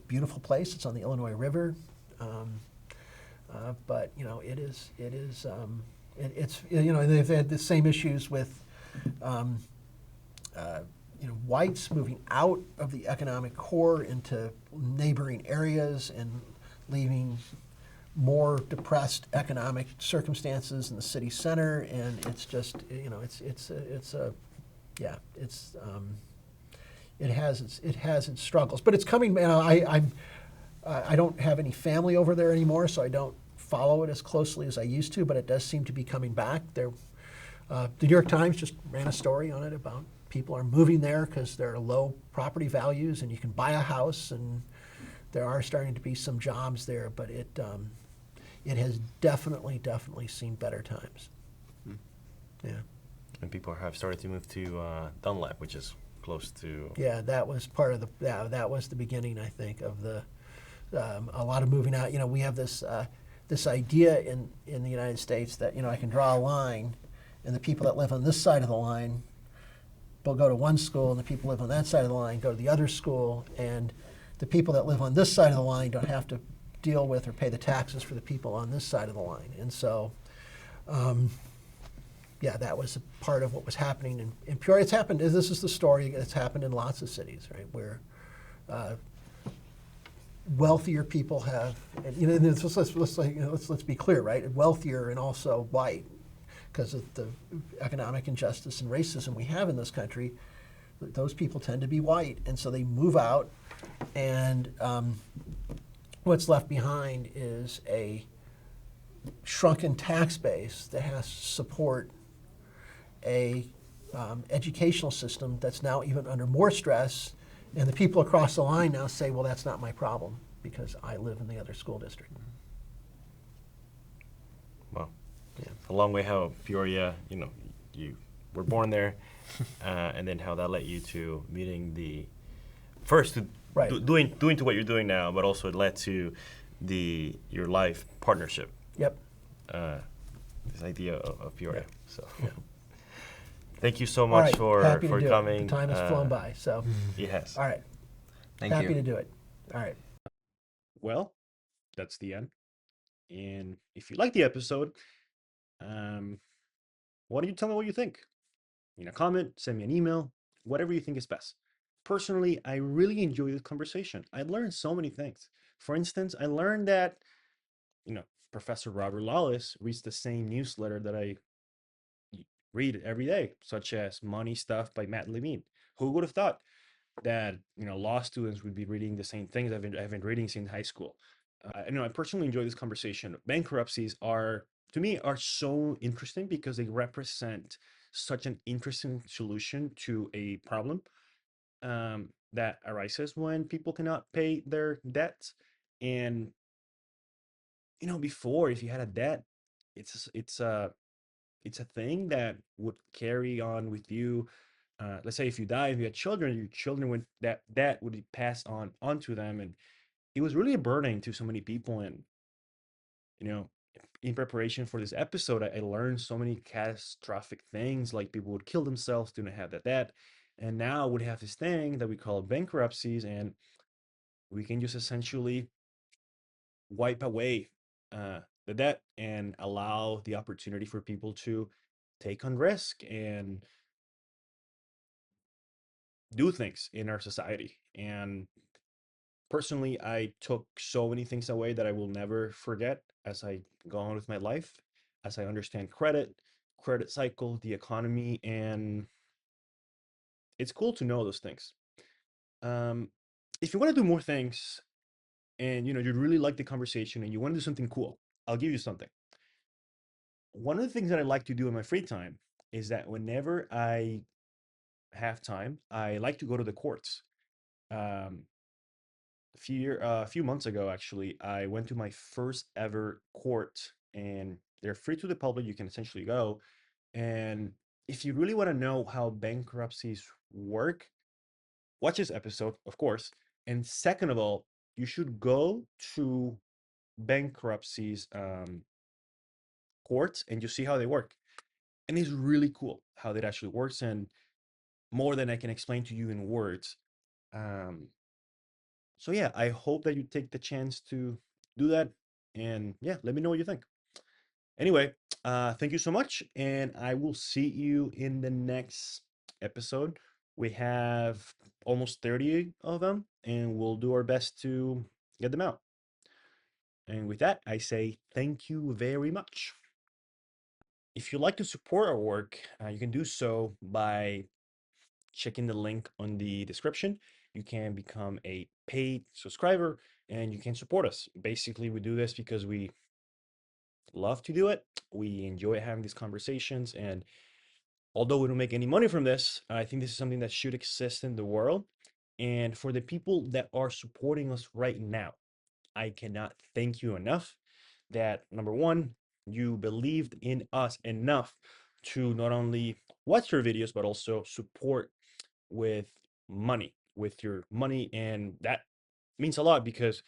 beautiful place. It's on the Illinois River, but they've had the same issues with whites moving out of the economic core into neighboring areas and leaving more depressed economic circumstances in the city center, and it's just it has its struggles, but it's coming. I don't have any family over there anymore, so I don't follow it as closely as I used to, but it does seem to be coming back. The New York Times just ran a story on it about people are moving there because there are low property values and you can buy a house, and there are starting to be some jobs there, but it has definitely seen better times. Yeah. And people have started to move to Dunlap, which is close to. Yeah, that was part of that was the beginning, I think, of a lot of moving out. We have this idea in the United States that I can draw a line, and the people that live on this side of the line will go to one school, and the people who live on that side of the line go to the other school, and the people that live on this side of the line don't have to deal with or pay the taxes for the people on this side of the line. And so, that was a part of what was happening in Peoria. It's happened. This is the story. It's happened in lots of cities, right, where wealthier people have, and let's be clear, right? Wealthier and also white, because of the economic injustice and racism we have in this country. Those people tend to be white, and so they move out, and what's left behind is a shrunken tax base that has to support a educational system that's now even under more stress, and the people across the line now say, well, that's not my problem because I live in the other school district. Well, Yeah. a long way how Peoria, you were born there, and then how that led you to meeting Right. doing to what you're doing now, but also it led to your life partnership. Yep. This idea of Peoria. Yeah. So, Yeah. thank you so All much right, happy to for do it. coming. The time has flown by, so. Yes. All right. Thank Happy you. to do it. All right. Well, that's the end. And if you like the episode, why don't you tell me what you think? Comment, send me an email, whatever you think is best. Personally, I really enjoy this conversation. I learned so many things. For instance, I learned that, Professor Robert Lawless reads the same newsletter that I read every day, such as Money Stuff by Matt Levine. Who would have thought that law students would be reading the same things I've been reading since high school? I personally enjoy this conversation. Bankruptcies to me are so interesting because they represent such an interesting solution to a problem that arises when people cannot pay their debts. And before, if you had a debt, it's a thing that would carry on with you. Let's say if you die, if you had children, your children would that would be passed on onto them, and it was really a burden to so many people. And you know, in preparation for this episode, I learned so many catastrophic things, like people would kill themselves to not have that debt, and now we have this thing that we call bankruptcies, and we can just essentially wipe away the debt and allow the opportunity for people to take on risk and do things in our society. And personally, I took so many things away that I will never forget as I go on with my life, as I understand credit cycle, the economy, and it's cool to know those things. Um, if you want to do more things and you really like the conversation and you want to do something cool, I'll give you something. One of the things that I like to do in my free time is that whenever I have time, I like to go to the courts. Um, a few months ago, actually, I went to my first ever court, and they're free to the public. You can essentially go. And if you really want to know how bankruptcies work, watch this episode, of course. And second of all, you should go to bankruptcies courts and you see how they work. And it's really cool how that actually works, and more than I can explain to you in words. Um, so yeah, I hope that you take the chance to do that. And yeah, let me know what you think. Anyway, thank you so much, and I will see you in the next episode. We have almost 30 of them, and we'll do our best to get them out. And with that, I say thank you very much. If you'd like to support our work, you can do so by checking the link on the description. You can become a paid subscriber and you can support us. Basically, we do this because we love to do it. We enjoy having these conversations. And although we don't make any money from this, I think this is something that should exist in the world. And for the people that are supporting us right now, I cannot thank you enough that number one, you believed in us enough to not only watch your videos, but also support with with your money. And that means a lot because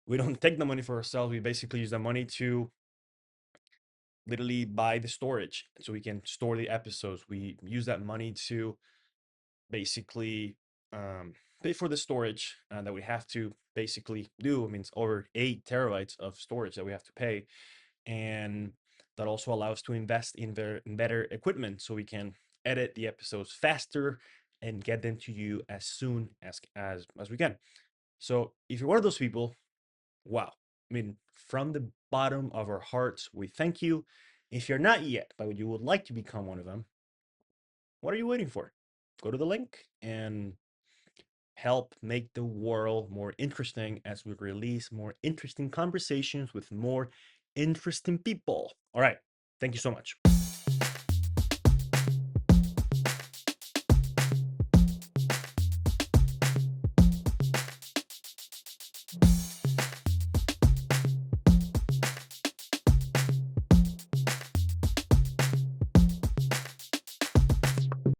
we don't take the money for ourselves. We basically use the money to literally buy the storage so we can store the episodes. We use that money to basically pay for the storage that we have to basically do. I mean, it's over 8 terabytes of storage that we have to pay. And that also allows to invest in better equipment so we can edit the episodes faster and get them to you as soon as we can. So if you're one of those people, wow. I mean, from the bottom of our hearts, we thank you. If you're not yet, but you would like to become one of them, what are you waiting for? Go to the link and help make the world more interesting as we release more interesting conversations with more interesting people. All right. Thank you so much.